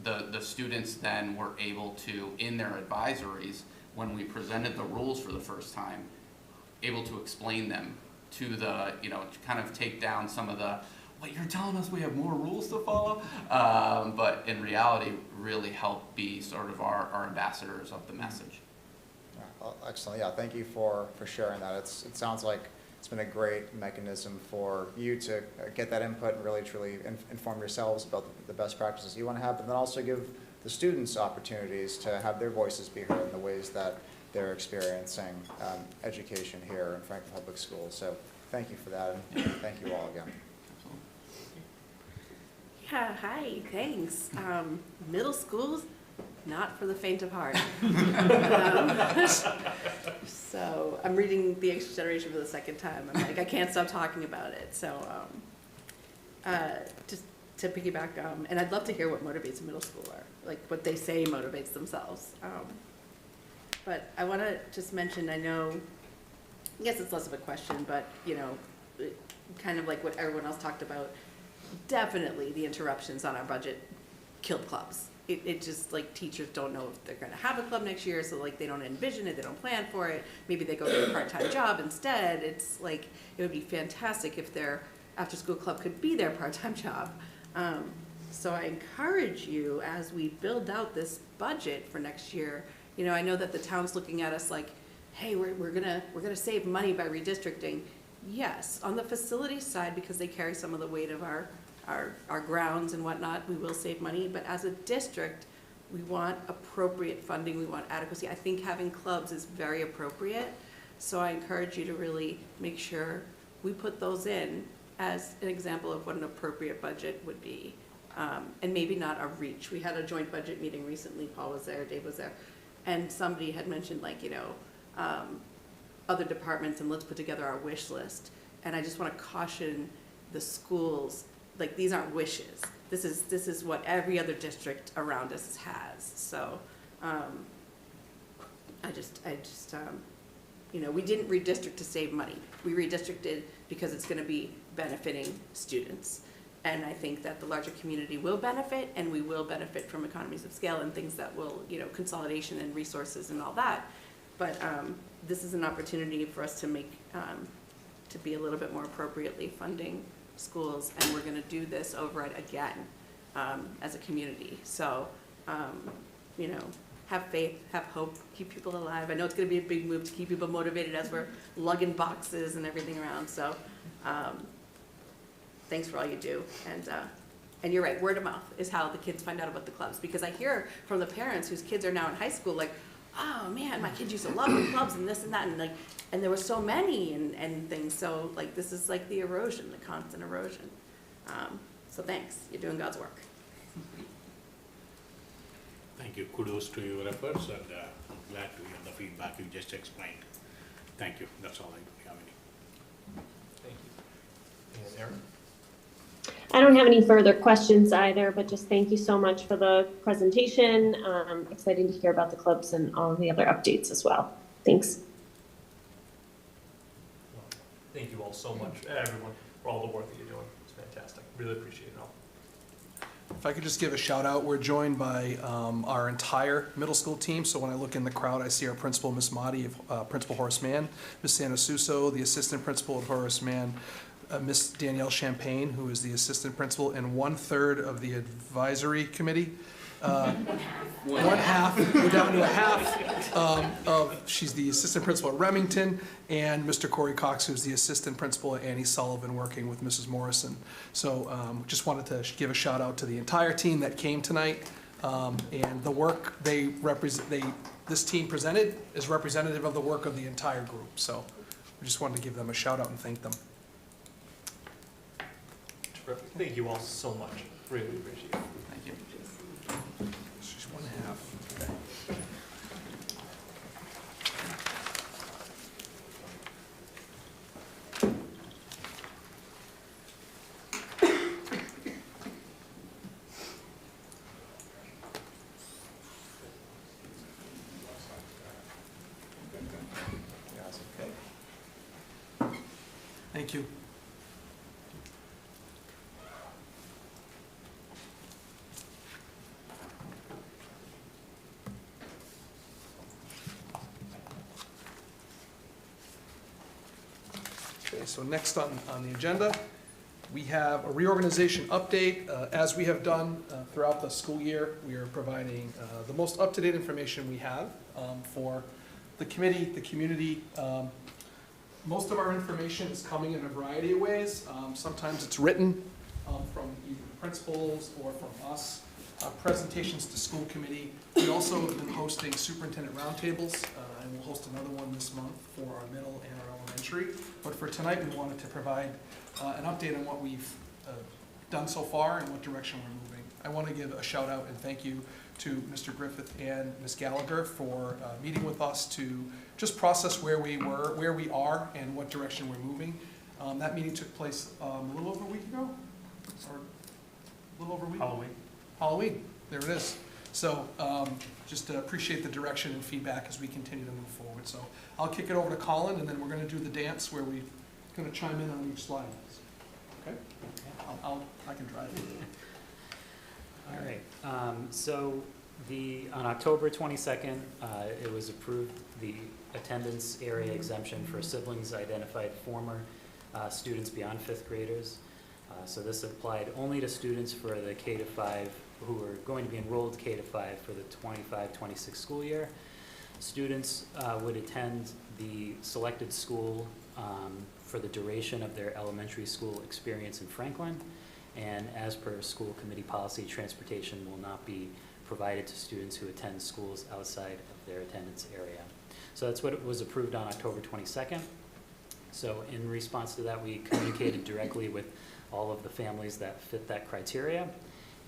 the students then were able to, in their advisories, when we presented the rules for the first time, able to explain them to the, you know, to kind of take down some of the, what, you're telling us we have more rules to follow? But in reality, really help be sort of our ambassadors of the message. Yeah, well, excellent. Yeah, thank you for sharing that. It sounds like it's been a great mechanism for you to get that input and really truly inform yourselves about the best practices you want to have, but then also give the students opportunities to have their voices be heard in the ways that they're experiencing education here in Franklin Public Schools. So thank you for that, and thank you all again. Yeah, hi, thanks. Middle school's not for the faint of heart. So I'm reading The Anxious Generation for the second time. I'm like, I can't stop talking about it. So just to piggyback, and I'd love to hear what motivates a middle schooler, like what they say motivates themselves. But I want to just mention, I guess it's less of a question, but you know, kind of like what everyone else talked about, definitely the interruptions on our budget killed clubs. It just, like, teachers don't know if they're going to have a club next year, so like they don't envision it, they don't plan for it. Maybe they go to a part-time job instead. It's like, it would be fantastic if their after-school club could be their part-time job. So I encourage you, as we build out this budget for next year, you know, I know that the town's looking at us like, hey, we're gonna save money by redistricting. Yes, on the facilities side, because they carry some of the weight of our grounds and whatnot, we will save money, but as a district, we want appropriate funding, we want adequacy. I think having clubs is very appropriate, so I encourage you to really make sure we put those in as an example of what an appropriate budget would be, and maybe not a reach. We had a joint budget meeting recently, Paul was there, Dave was there, and somebody had mentioned, like, you know, other departments, and let's put together our wish list. And I just want to caution the schools, like, these aren't wishes. This is what every other district around us has. So I just you know, we didn't redistrict to save money. We redistricted because it's going to be benefiting students. And I think that the larger community will benefit, and we will benefit from economies of scale and things that will, you know, consolidation and resources and all that. But this is an opportunity for us to make, to be a little bit more appropriately funding schools, and we're gonna do this over it again as a community. So, you know, have faith, have hope, keep people alive. I know it's gonna be a big move to keep people motivated as we're lugging boxes and everything around, so thanks for all you do. And you're right, word of mouth is how the kids find out about the clubs, because I hear from the parents whose kids are now in high school, like, oh man, my kids used to love the clubs and this and that, and like, and there were so many and things. So like, this is like the erosion, the constant erosion. So thanks, you're doing God's work. Thank you. Kudos to your efforts, and I'm glad to hear the feedback you just explained. Thank you. That's all I have. Thank you. And Erin? I don't have any further questions either, but just thank you so much for the presentation. Exciting to hear about the clubs and all the other updates as well. Thanks. Thank you all so much, everyone, for all the work that you're doing. It's fantastic. Really appreciate it all. If I could just give a shout out, we're joined by our entire middle school team. So when I look in the crowd, I see our principal, Miss Motti, Principal Horace Mann, Miss Santa Suso, the assistant principal of Horace Mann, Miss Danielle Champagne, who is the assistant principal, and 1/3 of the advisory committee. One half, we're down to a half she's the assistant principal at Remington, and Mr. Corey Cox, who's the assistant principal at Annie Sullivan, working with Mrs. Morrison. So just wanted to give a shout out to the entire team that came tonight, and the work they represent, this team presented is representative of the work of the entire group. So we just wanted to give them a shout out and thank them. Terrific. Thank you all so much. Really appreciate it. Thank you. It's just 1/2. Thank you. Okay, so next on the agenda, we have a reorganization update. As we have done throughout the school year, we are providing the most up-to-date information we have for the committee, the community. Most of our information is coming in a variety of ways. Sometimes it's written from either the principals or from us. Presentations to school committee. We also have been hosting superintendent roundtables, and we'll host another one this month for our middle and our elementary. But for tonight, we wanted to provide an update on what we've done so far and what direction we're moving. I want to give a shout out and thank you to Mr. Griffith and Ms. Gallagher for meeting with us to just process where we were, where we are, and what direction we're moving. That meeting took place a little over a week ago, or a little over a week? Halloween, there it is. So just appreciate the direction and feedback as we continue to move forward. So I'll kick it over to Colin, and then we're going to do the dance where we're going to chime in on each slide. Okay? I can drive it. All right. So on October 22nd, it was approved the attendance area exemption for siblings identified former students beyond 5th graders. So this applied only to students for the K-5 who are going to be enrolled K-5 for the 25-26 school year. Students would attend the selected school for the duration of their elementary school experience in Franklin, and as per school committee policy, transportation will not be provided to students who attend schools outside of their attendance area. So that's what was approved on October 22nd. So in response to that, we communicated directly with all of the families that fit that criteria,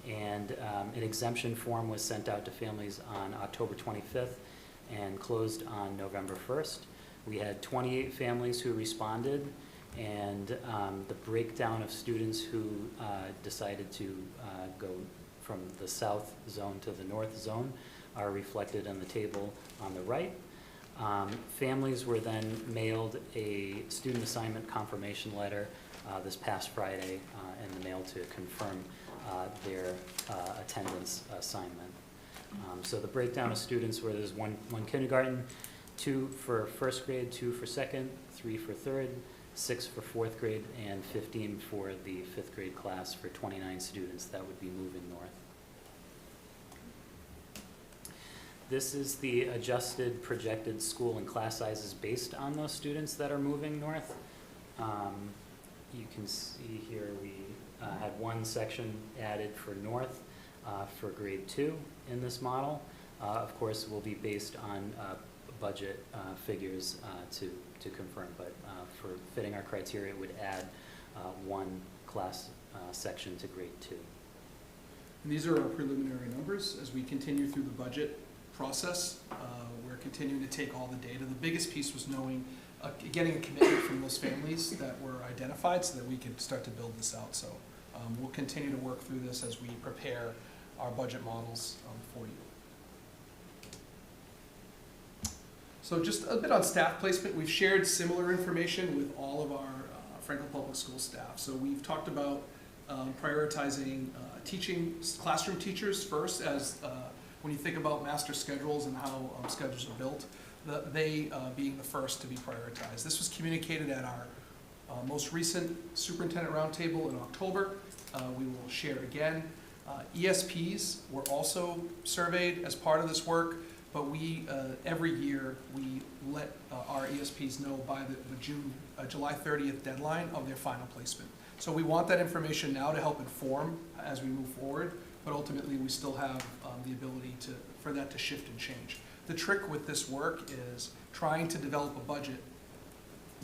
and an exemption form was sent out to families on October 25th and closed on November 1st. We had 28 families who responded, and the breakdown of students who decided to go from the south zone to the north zone are reflected on the table on the right. Families were then mailed a student assignment confirmation letter this past Friday in the mail to confirm their attendance assignment. So the breakdown of students where there's one kindergarten, 2 for 1st grade, 2 for 2nd, 3 for 3rd, 6 for 4th grade, and 15 for the 5th grade class for 29 students that would be moving north. This is the adjusted projected school and class sizes based on those students that are moving north. You can see here we had one section added for north for grade 2 in this model. Of course, will be based on budget figures to confirm, but for fitting our criteria, it would add one class section to grade 2. And these are our preliminary numbers. As we continue through the budget process, we're continuing to take all the data. The biggest piece was knowing, getting a commitment from those families that were identified so that we could start to build this out. So we'll continue to work through this as we prepare our budget models for you. So just a bit on staff placement. We've shared similar information with all of our Franklin Public School staff. So we've talked about prioritizing classroom teachers first, as when you think about master schedules and how schedules are built, they being the first to be prioritized. This was communicated at our most recent superintendent roundtable in October. We will share again. ESPs were also surveyed as part of this work, but we, every year, we let our ESPs know by the July 30th deadline of their final placement. So we want that information now to help inform as we move forward, but ultimately we still have the ability for that to shift and change. The trick with this work is trying to develop a budget,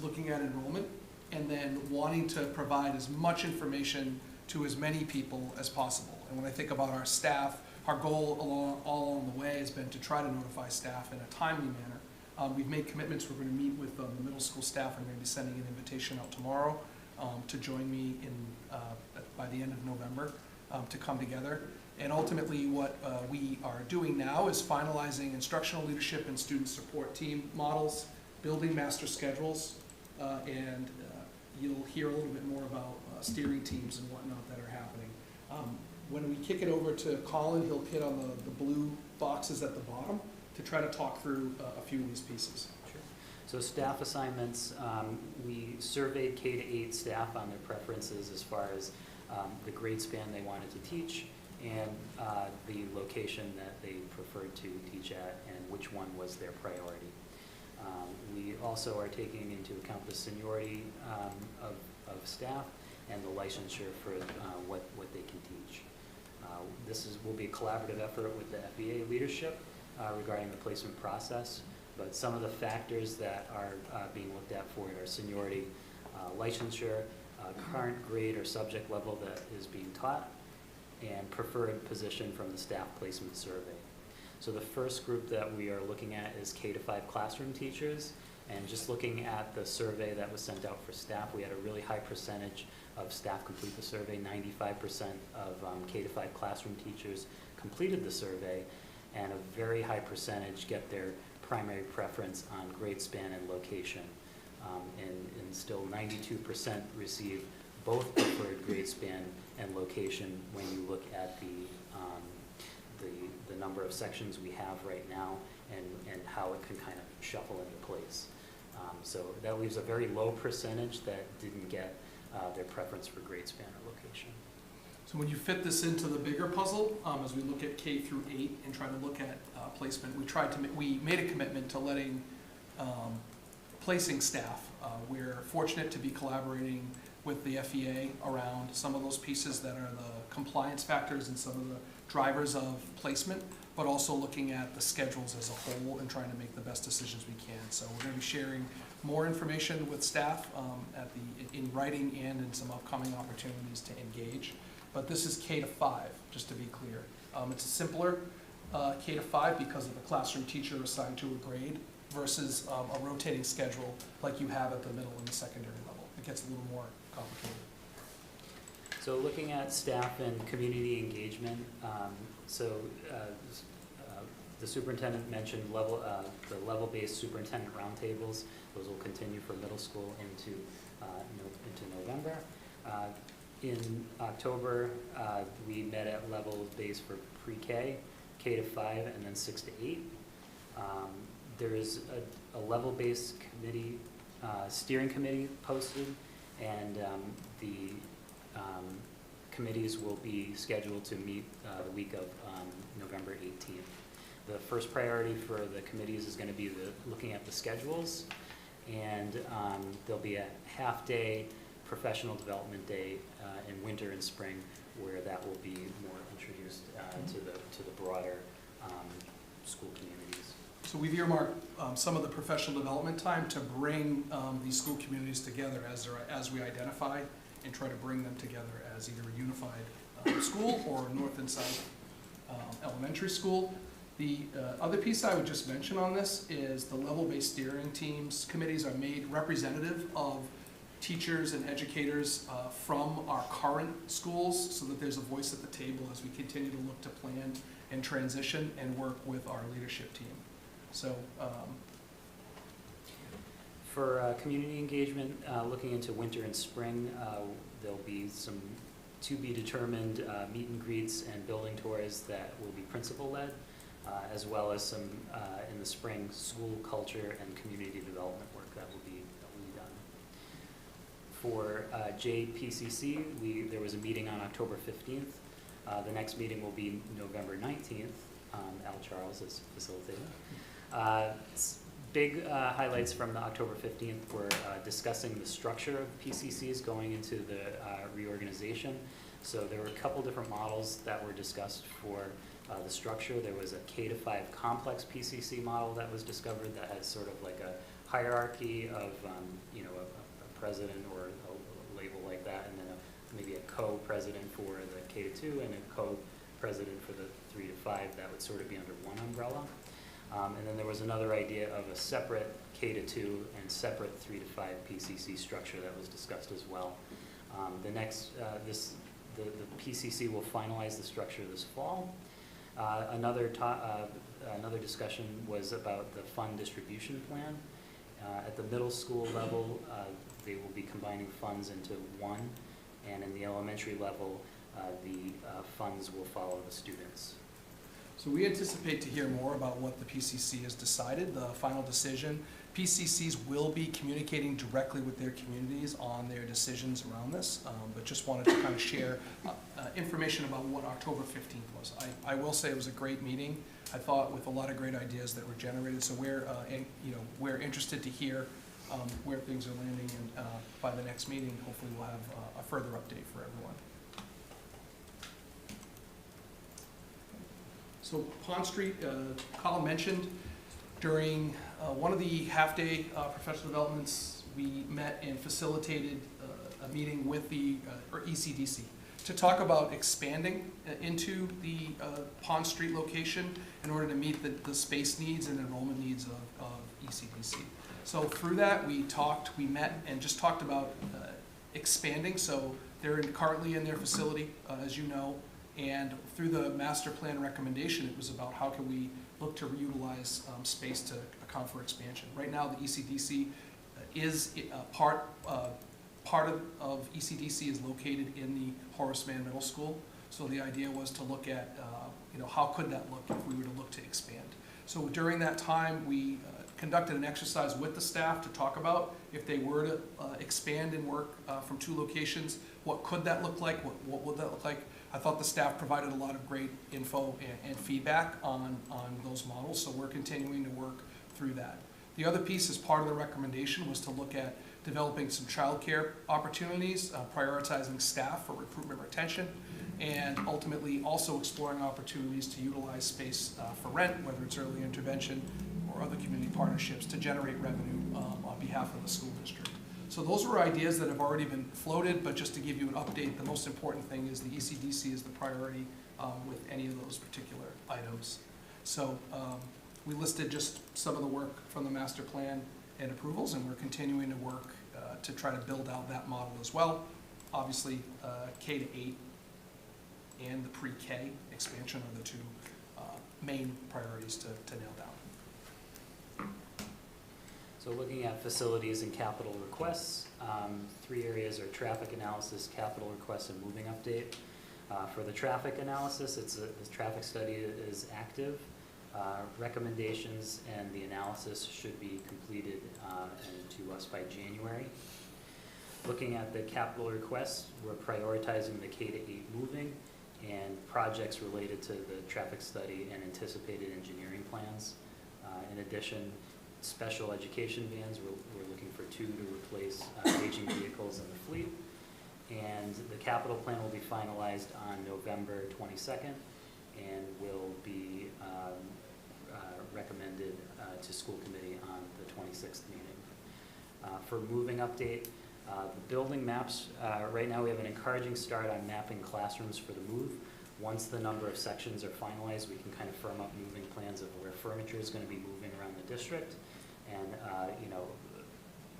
looking at enrollment, and then wanting to provide as much information to as many people as possible. And when I think about our staff, our goal all along the way has been to try to notify staff in a timely manner. We've made commitments. We're going to meet with the middle school staff. I'm going to be sending an invitation out tomorrow to join me by the end of November to come together. And ultimately what we are doing now is finalizing instructional leadership and student support team models, building master schedules, and you'll hear a little bit more about steering teams and whatnot that are happening. When we kick it over to Colin, he'll hit on the blue boxes at the bottom to try to talk through a few of these pieces. Sure. So staff assignments, we surveyed K-8 staff on their preferences as far as the grade span they wanted to teach and the location that they preferred to teach at and which one was their priority. We also are taking into account the seniority of staff and the licensure for what they can teach. This will be a collaborative effort with the FEA leadership regarding the placement process, but some of the factors that are being looked at for it are seniority, licensure, current grade or subject level that is being taught, and preferred position from the staff placement survey. So the first group that we are looking at is K-5 classroom teachers, and just looking at the survey that was sent out for staff, we had a really high percentage of staff complete the survey. 95% of K-5 classroom teachers completed the survey, and a very high percentage get their primary preference on grade span and location. And still 92% receive both preferred grade span and location when you look at the number of sections we have right now and how it can kind of shuffle into place. So that leaves a very low percentage that didn't get their preference for grade span or location. So when you fit this into the bigger puzzle, as we look at K through 8 and try to look at placement, we made a commitment to letting placing staff. We're fortunate to be collaborating with the FEA around some of those pieces that are the compliance factors and some of the drivers of placement, but also looking at the schedules as a whole and trying to make the best decisions we can. So we're going to be sharing more information with staff in writing and in some upcoming opportunities to engage. But this is K-5, just to be clear. It's a simpler K-5 because of the classroom teacher assigned to a grade versus a rotating schedule like you have at the middle and the secondary level. It gets a little more complicated. So looking at staff and community engagement, the superintendent mentioned the level-based superintendent roundtables. Those will continue for middle school into November. In October, we met at level-based for pre-K, K-5, and then 6 to 8. There is a level-based committee, steering committee posted, and the committees will be scheduled to meet the week of November 18th. The first priority for the committees is going to be looking at the schedules, and there'll be a half-day professional development day in winter and spring where that will be more introduced to the broader school communities. So we've earmarked some of the professional development time to bring these school communities together as we identify and try to bring them together as either a unified school or a north and south elementary school. The other piece I would just mention on this is the level-based steering teams committees are made representative of teachers and educators from our current schools so that there's a voice at the table as we continue to look to plan and transition and work with our leadership team. So for community engagement, looking into winter and spring, there'll be some to be determined meet and greets and building tours that will be principal led, as well as some in the spring school culture and community development work that will be done. For JPCC, there was a meeting on October 15th. The next meeting will be November 19th. Al Charles is facilitating. Big highlights from the October 15th were discussing the structure of PCCs going into the reorganization. So there were a couple different models that were discussed for the structure. There was a K-5 complex PCC model that was discovered that has sort of like a hierarchy of a president or a label like that, and then maybe a co-president for the K-2 and a co-president for the 3 to 5 that would sort of be under one umbrella. And then there was another idea of a separate K-2 and separate 3 to 5 PCC structure that was discussed as well. The PCC will finalize the structure this fall. Another discussion was about the fund distribution plan. At the middle school level, they will be combining funds into one, and in the elementary level, the funds will follow the students. So we anticipate to hear more about what the PCC has decided, the final decision. PCCs will be communicating directly with their communities on their decisions around this, but just wanted to kind of share information about what October 15th was. I will say it was a great meeting, I thought, with a lot of great ideas that were generated, so we're interested to hear where things are landing, and by the next meeting, hopefully we'll have a further update for everyone. So Pond Street, Colin mentioned, during one of the half-day professional developments, we met and facilitated a meeting with the ECDC to talk about expanding into the Pond Street location in order to meet the space needs and enrollment needs of ECDC. So through that, we met and just talked about expanding. So they're currently in their facility, as you know, and through the master plan recommendation, it was about how can we look to reutilize space to account for expansion. Right now, the ECDC is part of ECDC is located in the Horace Mann Middle School. So the idea was to look at, how could that look if we were to look to expand. So during that time, we conducted an exercise with the staff to talk about if they were to expand and work from 2 locations, what could that look like? What would that look like? I thought the staff provided a lot of great info and feedback on those models, so we're continuing to work through that. The other piece as part of the recommendation was to look at developing some childcare opportunities, prioritizing staff for recruitment retention, and ultimately also exploring opportunities to utilize space for rent, whether it's early intervention or other community partnerships, to generate revenue on behalf of the school district. So those were ideas that have already been floated, but just to give you an update, the most important thing is the ECDC is the priority with any of those particular items. So we listed just some of the work from the master plan and approvals, and we're continuing to work to try to build out that model as well. Obviously, K-8 and the pre-K expansion are the 2 main priorities to nail down. So looking at facilities and capital requests, 3 areas are traffic analysis, capital requests, and moving update. For the traffic analysis, the traffic study is active. Recommendations and the analysis should be completed to us by January. Looking at the capital requests, we're prioritizing the K-8 moving and projects related to the traffic study and anticipated engineering plans. In addition, special education vans, we're looking for 2 to replace aging vehicles in the fleet. And the capital plan will be finalized on November 22nd and will be recommended to school committee on the 26th meeting. For moving update, the building maps, right now we have an encouraging start on mapping classrooms for the move. Once the number of sections are finalized, we can kind of firm up moving plans of where furniture is going to be moving around the district and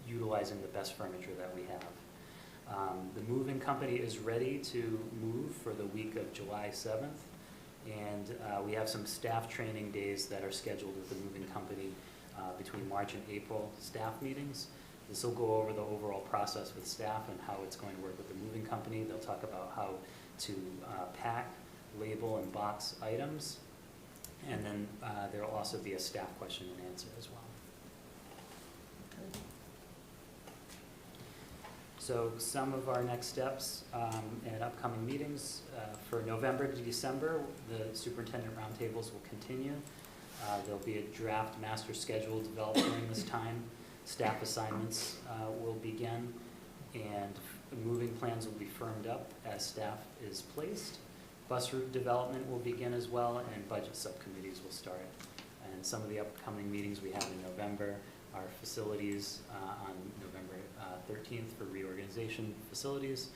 utilizing the best furniture that we have. The moving company is ready to move for the week of July 7th, and we have some staff training days that are scheduled with the moving company between March and April staff meetings. This will go over the overall process with staff and how it's going to work with the moving company. They'll talk about how to pack, label, and box items, and then there will also be a staff question and answer as well. So some of our next steps and upcoming meetings for November to December, the superintendent roundtables will continue. There'll be a draft master schedule developed during this time. Staff assignments will begin, and moving plans will be firmed up as staff is placed. Bus route development will begin as well, and budget subcommittees will start. And some of the upcoming meetings we have in November are facilities on November 13th for reorganization facilities.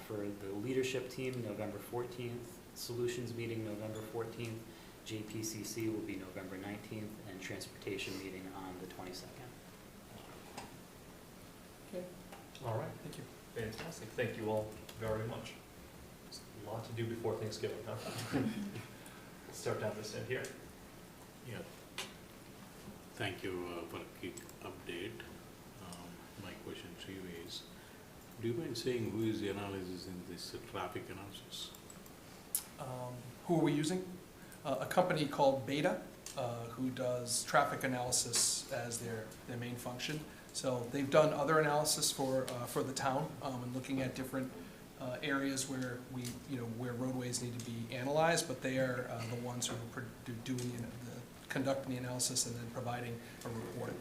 For the leadership team, November 14th. Solutions meeting, November 14th. JPCC will be November 19th, and transportation meeting on the 22nd. Okay. All right. Thank you. Fantastic. Thank you all very much. There's a lot to do before Thanksgiving, huh? Let's start down this end here. Yeah. Thank you for a quick update. My question to you is, do you mind saying who is the analysis in this traffic analysis? Who are we using? a company called Beta, who does traffic analysis as their main function. So they've done other analysis for the town, and looking at different areas where where roadways need to be analyzed, but they are the ones who are conducting the analysis and then providing a report.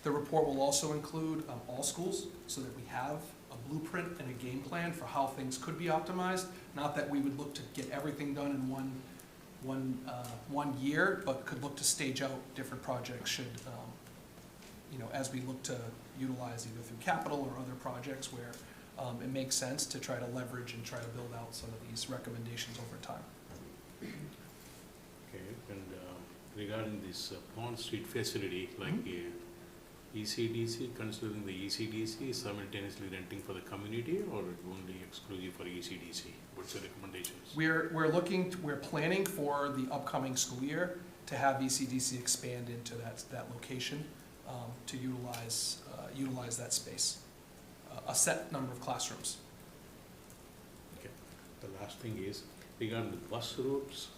The report will also include all schools, so that we have a blueprint and a game plan for how things could be optimized. Not that we would look to get everything done in one year, but could look to stage out different projects should, as we look to utilize either through capital or other projects where it makes sense to try to leverage and try to build out some of these recommendations over time. Okay, and regarding this Pond Street facility, like ECDC, considering the ECDC simultaneously renting for the community, or it only exclusive for ECDC? What's the recommendations? We're planning for the upcoming school year to have ECDC expand into that location to utilize that space, a set number of classrooms. Okay. The last thing is regarding the bus routes.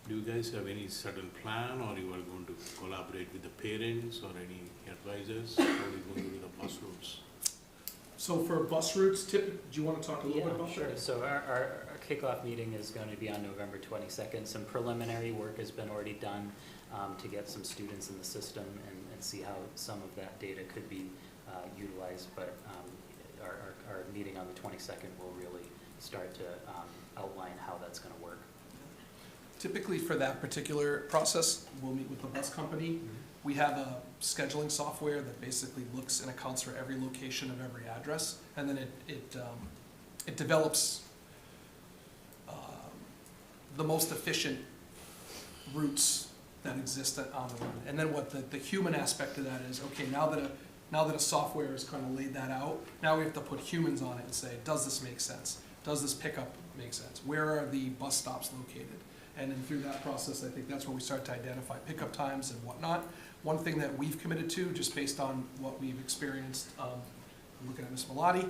Do you guys have any certain plan, or you are going to collaborate with the parents or any advisors? How are you going to do the bus routes? So for bus routes, do you want to talk a little bit about that? Sure. So our kickoff meeting is going to be on November 22nd. Some preliminary work has been already done to get some students in the system and see how some of that data could be utilized. But our meeting on the 22nd will really start to outline how that's going to work. Typically for that particular process, we'll meet with the bus company. We have a scheduling software that basically looks and accounts for every location of every address, and then it develops the most efficient routes that exist on the run. And then what the human aspect of that is, okay, now that a software has kind of laid that out, now we have to put humans on it and say, does this make sense? Does this pickup make sense? Where are the bus stops located? And then through that process, I think that's where we start to identify pickup times and whatnot. One thing that we've committed to, just based on what we've experienced, looking at Ms. Malati,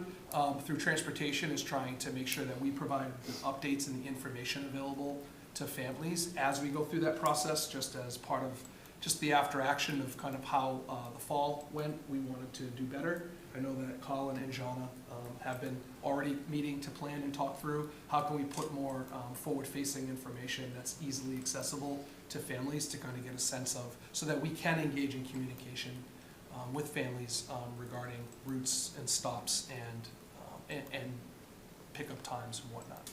through transportation, is trying to make sure that we provide the updates and the information available to families as we go through that process, just as part of just the after action of kind of how the fall went. We wanted to do better. I know that Colin and Jana have been already meeting to plan and talk through how can we put more forward-facing information that's easily accessible to families to kind of get a sense of, so that we can engage in communication with families regarding routes and stops and pickup times and whatnot.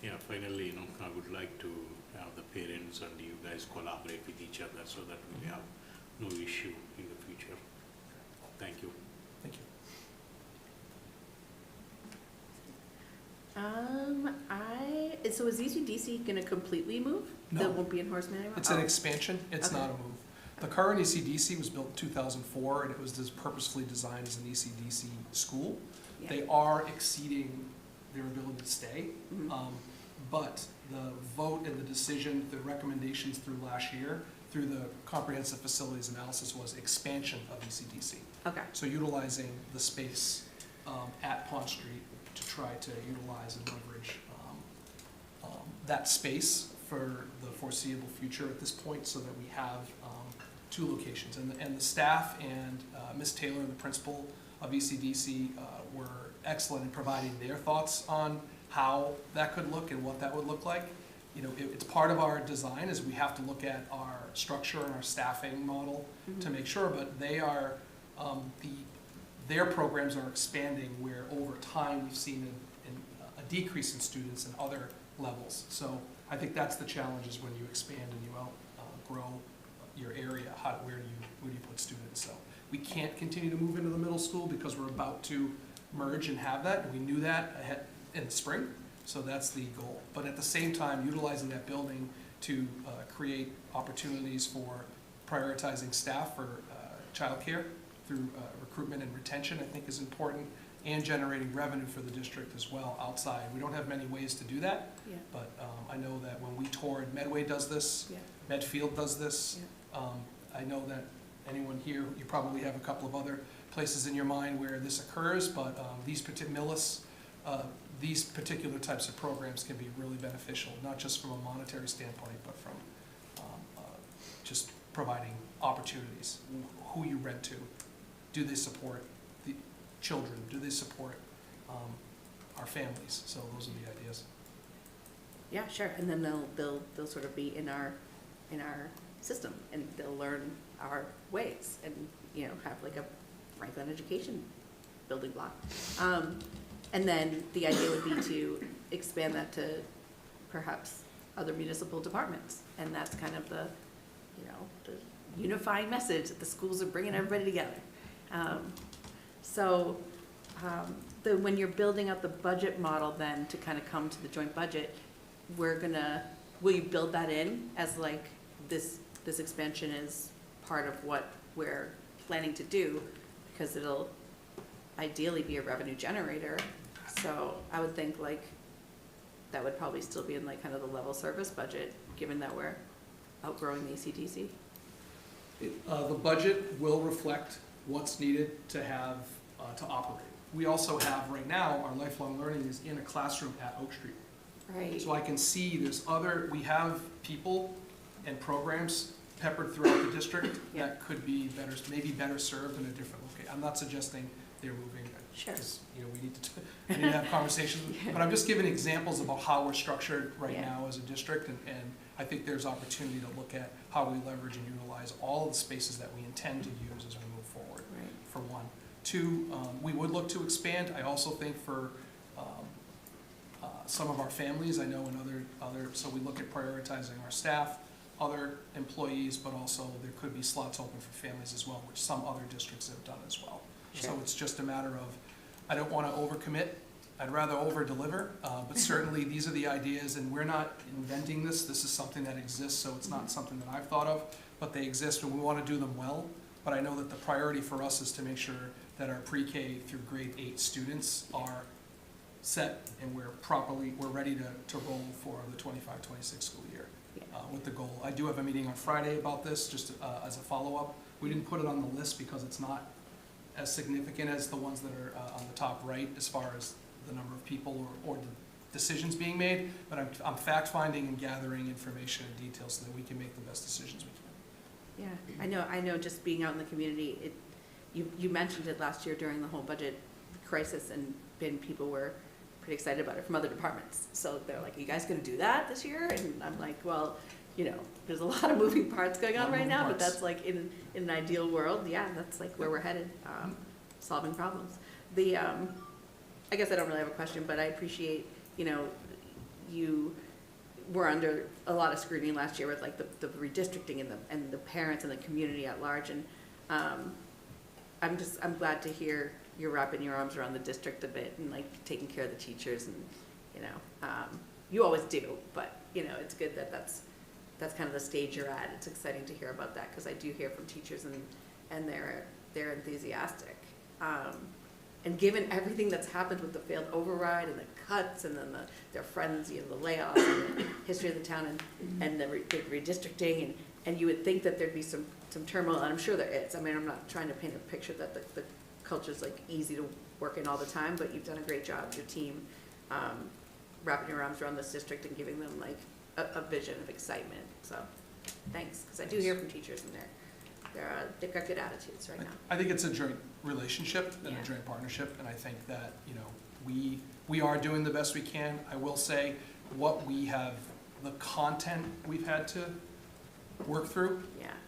Yeah, finally, I would like to have the parents and you guys collaborate with each other so that we have no issue in the future. Thank you. Thank you. So is ECDC going to completely move? No. That won't be in Horace Mann anymore? It's an expansion, it's Okay. not a move. The current ECDC was built in 2004, and it was purposefully designed as an ECDC school. Yeah. They are exceeding their ability to stay, Mhm. but the vote and the decision, the recommendations through last year, through the comprehensive facilities analysis, was expansion of ECDC. Okay. So utilizing the space at Pond Street to try to utilize and leverage that space for the foreseeable future at this point, so that we have two locations. And the staff and Ms. Taylor, the principal of ECDC, were excellent in providing their thoughts on how that could look and what that would look like. It's part of our design, is we have to look at our structure and our staffing model to make sure, but they are, their programs are expanding, where over time we've seen a decrease in students in other levels. So I think that's the challenge, is when you expand and you outgrow your area, where do you put students? So we can't continue to move into the middle school because we're about to merge and have that, and we knew that ahead in the spring, so that's the goal. But at the same time, utilizing that building to create opportunities for prioritizing staff for childcare through recruitment and retention, I think is important, and generating revenue for the district as well outside. We don't have many ways to do that, Yeah. but I know that when we toured, Medway does this, Yeah. Medfield does this. I know that anyone here, you probably have a couple of other places in your mind where this occurs, but these particular, Millis these particular types of programs can be really beneficial, not just from a monetary standpoint, but from just providing opportunities. Who you rent to, do they support the children, do they support our families? So those are the ideas. Yeah, sure, and then they'll sort of be in our system, and they'll learn our ways, and, you know, have like a Franklin education building block. And then the idea would be to expand that to perhaps other municipal departments, and that's kind of the, you know, the unifying message that the schools are bringing everybody together. When you're building out the budget model then to kind of come to the joint budget, will you build that in as like this expansion is part of what we're planning to do? Because it'll ideally be a revenue generator. So I would think like that would probably still be in like kind of the level service budget, given that we're outgrowing the ECTC. The budget will reflect what's needed to have, to operate. We also have, right now, our lifelong learning is in a classroom at Oak Street. Right. So I can see we have people and programs peppered throughout the district that could be better, maybe better served in a different location. I'm not suggesting they're moving, because, you know, we need to have conversations, but I'm just giving examples about how we're structured right now as a district, and I think there's opportunity to look at how we leverage and utilize all of the spaces that we intend to use as we move forward, for one. Two, we would look to expand. I also think for some of our families, I know in other, so we look at prioritizing our staff, other employees, but also there could be slots open for families as well, which some other districts have done as well. Sure. So it's just a matter of, I don't want to overcommit, I'd rather over-deliver, but certainly these are the ideas, and we're not inventing this. This is something that exists, so it's not something that I've thought of, but they exist, and we want to do them well. But I know that the priority for us is to make sure that our pre-K through grade 8 students are set, and we're ready to roll for the 25-26 school year with the goal. I do have a meeting on Friday about this, just as a follow-up. We didn't put it on the list because it's not as significant as the ones that are on the top right as far as the number of people or the decisions being made, but I'm fact-finding and gathering information and details so that we can make the best decisions we can. Yeah, I know just being out in the community, you mentioned it last year during the whole budget crisis, and people were pretty excited about it from other departments. So they're like, are you guys gonna do that this year? And I'm like, well, you know, there's a lot of moving parts going on right now, but that's like in an ideal world, that's like where we're headed, solving problems. I guess I don't really have a question, but I appreciate, you know, you were under a lot of scrutiny last year with like the redistricting and the parents and the community at large, and I'm glad to hear you're wrapping your arms around the district a bit and like taking care of the teachers, and you know, you always do, but you know, it's good that that's kind of the stage you're at. It's exciting to hear about that, because I do hear from teachers and they're enthusiastic. And given everything that's happened with the failed override and the cuts and then their friends, you know, the layoffs and the history of the town and the redistricting, and you would think that there'd be some turmoil, and I'm sure there is. I mean, I'm not trying to paint a picture that the culture's like easy to work in all the time, but you've done a great job, your team, wrapping your arms around this district and giving them like a vision of excitement. So thanks, because I do hear from teachers, and they've got good attitudes right now. I think it's a joint relationship and a joint partnership, and I think that, you know, we are doing the best we can. I will say what we have, the content we've had to work through,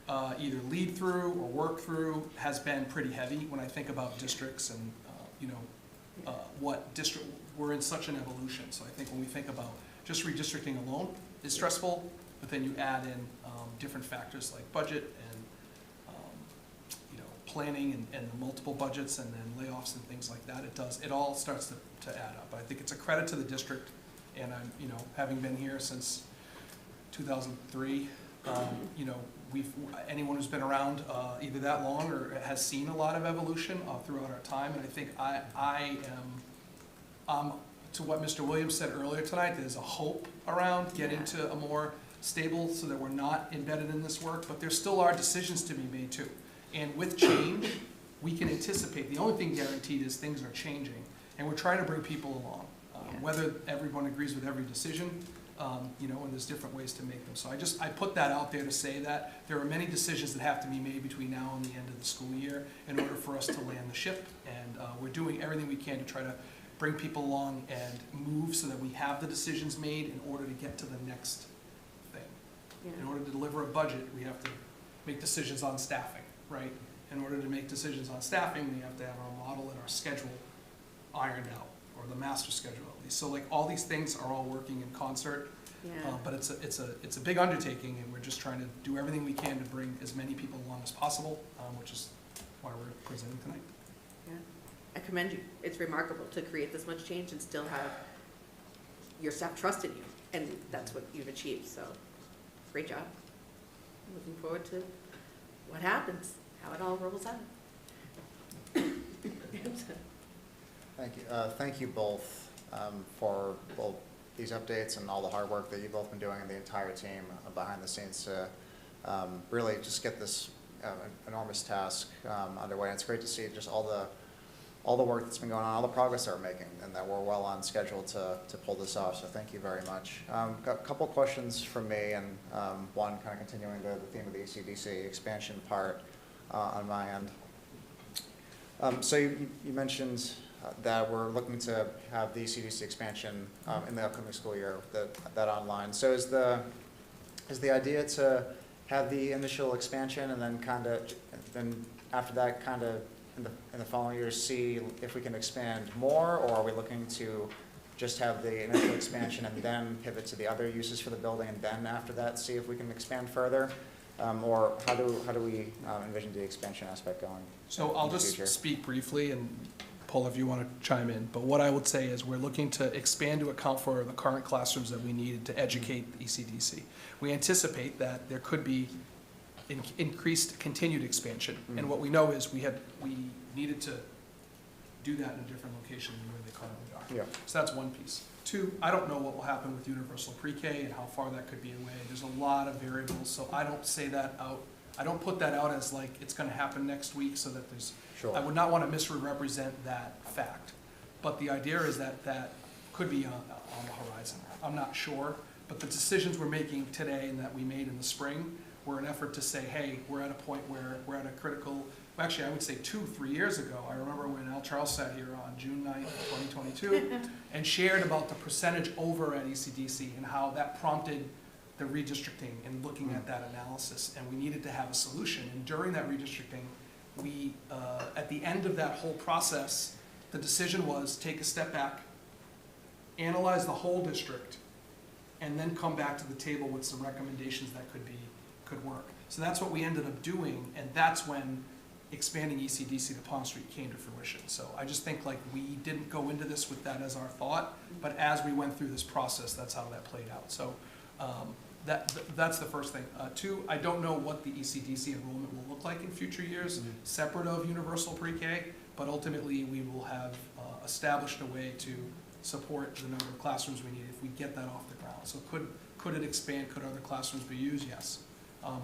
either lead through or work through, has been pretty heavy when I think about districts and, you know, what district, we're in such an evolution. So I think when we think about just redistricting alone is stressful, but then you add in different factors like budget and you know, planning and the multiple budgets and then layoffs and things like that. It all starts to add up. I think it's a credit to the district, and I'm, you know, having been here since 2003, you know, anyone who's been around either that long or has seen a lot of evolution throughout our time, and I think I am, to what Mr. Williams said earlier tonight, there's a hope around getting to a more stable, so that we're not embedded in this work, but there still are decisions to be made too. And with change, we can anticipate. The only thing guaranteed is things are changing, and we're trying to bring people along. Whether everyone agrees with every decision, you know, and there's different ways to make them. So I put that out there to say that there are many decisions that have to be made between now and the end of the school year in order for us to land the ship. And we're doing everything we can to try to bring people along and move so that we have the decisions made in order to get to the next thing. In order to deliver a budget, we have to make decisions on staffing, right? In order to make decisions on staffing, we have to have our model and our schedule ironed out, or the master schedule at least. So like all these things are all working in concert, but it's a big undertaking, and we're just trying to do everything we can to bring as many people along as possible, which is why we're presenting tonight. Yeah. I commend you. It's remarkable to create this much change and still have your staff trust in you, and that's what you've achieved, so great job. Looking forward to what happens, how it all rolls out. Thank you. Thank you both for both these updates and all the hard work that you've both been doing, and the entire team behind the scenes to really just get this enormous task underway. And it's great to see just all the work that's been going on, all the progress that we're making, and that we're well on schedule to pull this off. So thank you very much. Got a couple questions from me, and one kind of continuing the theme of the ECDC expansion part on my end. So you mentioned that we're looking to have the ECDC expansion in the upcoming school year, that online. So is the idea to have the initial expansion and then after that kind of in the following years see if we can expand more, or are we looking to just have the initial expansion and then pivot to the other uses for the building, and then after that see if we can expand further? Or how do we envision the expansion aspect going? So I'll just speak briefly, and Paul, if you want to chime in. But what I would say is we're looking to expand to account for the current classrooms that we needed to educate ECDC. We anticipate that there could be increased continued expansion. And what we know is we needed to do that in a different location than where they currently are. Yeah. So that's one piece. Two, I don't know what will happen with universal pre-K and how far that could be away. There's a lot of variables, so I don't say that out. I don't put that out as like it's going to happen next week, so that there's. Sure. I would not want to misrepresent that fact. But the idea is that that could be on the horizon. I'm not sure, but the decisions we're making today and that we made in the spring were an effort to say, hey, we're at a point where we're at a critical. Actually, I would say 2-3 years ago, I remember when Al Charles sat here on June 9th, 2022, and shared about the percentage over at ECDC and how that prompted the redistricting and looking at that analysis. And we needed to have a solution. And during that redistricting, we, at the end of that whole process, the decision was take a step back, analyze the whole district, and then come back to the table with some recommendations that could work. So that's what we ended up doing, and that's when expanding ECDC to Pond Street came to fruition. So I just think like we didn't go into this with that as our thought, but as we went through this process, that's how that played out. So that's the first thing. Two, I don't know what the ECDC enrollment will look like in future years, separate of universal pre-K, but ultimately we will have established a way to support the number of classrooms we need if we get that off the ground. So could it expand? Could other classrooms be used? Yes.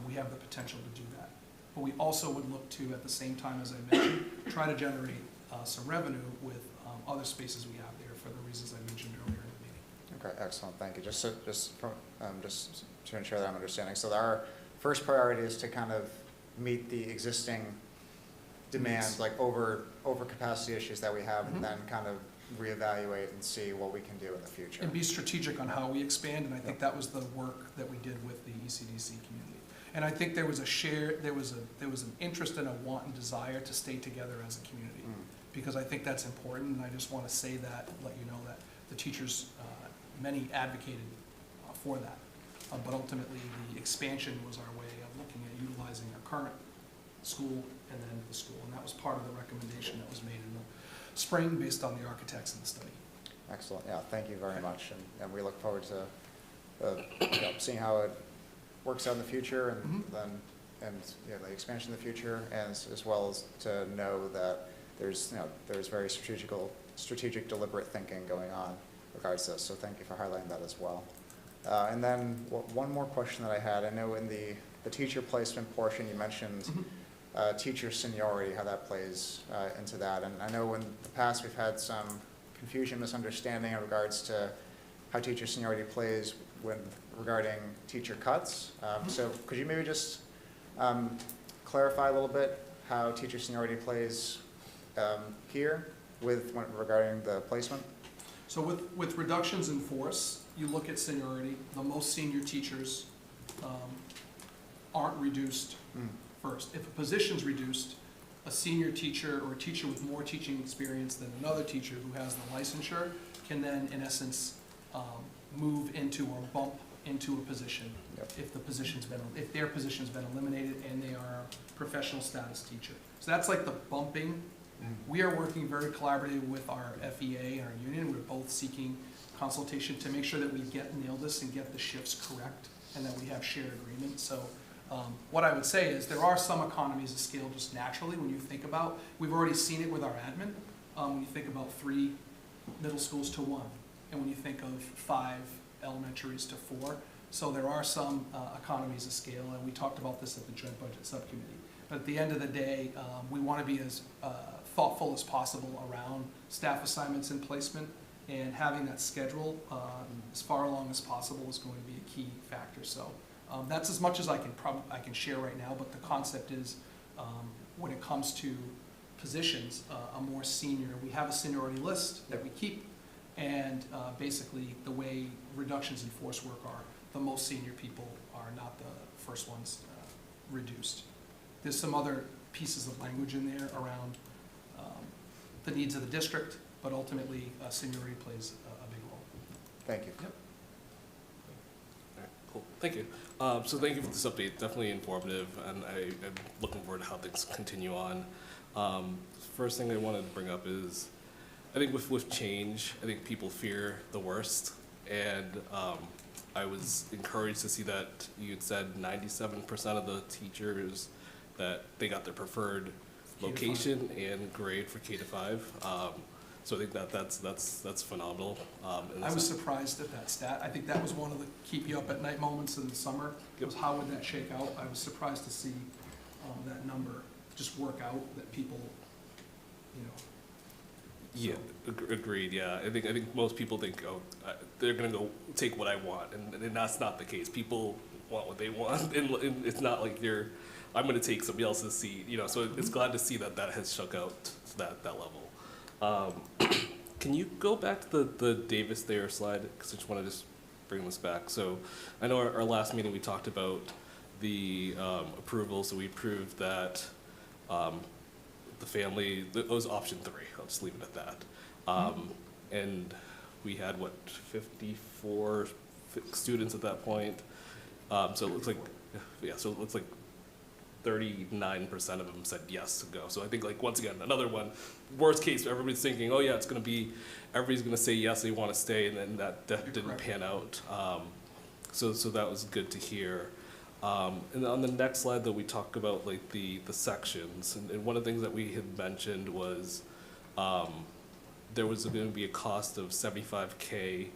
We have the potential to do that. But we also would look to, at the same time, as I mentioned, try to generate some revenue with other spaces we have there for the reasons I mentioned earlier in the meeting. Okay, excellent, thank you. Just to ensure that I'm understanding. So our first priority is to kind of meet the existing demand, like over capacity issues that we have, and then kind of reevaluate and see what we can do in the future. And be strategic on how we expand, and I think that was the work that we did with the ECDC community. And I think there was an interest and a want and desire to stay together as a community, because I think that's important, and I just want to say that, let you know that the teachers, many advocated for that. But ultimately, the expansion was our way of looking at utilizing our current school and then the school, and that was part of the recommendation that was made in the spring based on the architects in the study. Excellent, yeah, thank you very much, and we look forward to seeing how it works out in the future, and then the expansion in the future, and as well as to know that there's very strategic, deliberate thinking going on in regards to this. So thank you for highlighting that as well. And then one more question that I had. I know in the teacher placement portion, you mentioned teacher seniority, how that plays into that. And I know in the past we've had some confusion, misunderstanding in regards to how teacher seniority plays regarding teacher cuts. So could you maybe just clarify a little bit how teacher seniority plays here regarding the placement? So with reductions in force, you look at seniority, the most senior teachers aren't reduced first. If a position's reduced, a senior teacher or a teacher with more teaching experience than another teacher who has the licensure can then, in essence, move into or bump into a position if their position's been eliminated and they are a professional status teacher. So that's like the bumping. We are working very collaboratively with our FEA and our union. We're both seeking consultation to make sure that we nail this and get the shifts correct and that we have shared agreement. So what I would say is there are some economies of scale just naturally when you think about, we've already seen it with our admin, when you think about 3 middle schools to 1, and when you think of 5 elementaries to 4. So there are some economies of scale, and we talked about this at the Joint Budget Subcommittee. But at the end of the day, we want to be as thoughtful as possible around staff assignments and placement, and having that schedule as far along as possible is going to be a key factor. So that's as much as I can share right now, but the concept is when it comes to positions, a more senior, we have a seniority list that we keep, and basically the way reductions in force work are, the most senior people are not the first ones reduced. There's some other pieces of language in there around the needs of the district, but ultimately seniority plays a big role. Thank you. Yep. All right, cool, thank you. So thank you for this update, definitely informative, and I'm looking forward to how things continue on. First thing I wanted to bring up is, I think with change, I think people fear the worst, and I was encouraged to see that you had said 97% of the teachers that they got their preferred location and grade for K-5. So I think that's phenomenal. I was surprised at that stat. I think that was one of the keep you up at night moments in the summer, was how would that shake out? I was surprised to see that number just work out, that people, Yeah, agreed, yeah. I think most people think, oh, they're gonna go take what I want, and that's not the case. People want what they want, and it's not like I'm gonna take somebody else's seat, so it's glad to see that has shook out to that level. Can you go back to the Davis Thayer slide, because I just want to bring this back. So I know our last meeting we talked about the approval, so we approved that the family, it was option 3, I'll just leave it at that. And we had, 54 students at that point. So it looks like, 39% of them said yes to go. So I think, once again, another one, worst case, everybody's thinking, oh yeah, everybody's gonna say yes, they wanna stay, and then that didn't pan out. So that was good to hear. And on the next slide that we talk about the sections, and one of the things that we had mentioned was there was going to be a cost of $75K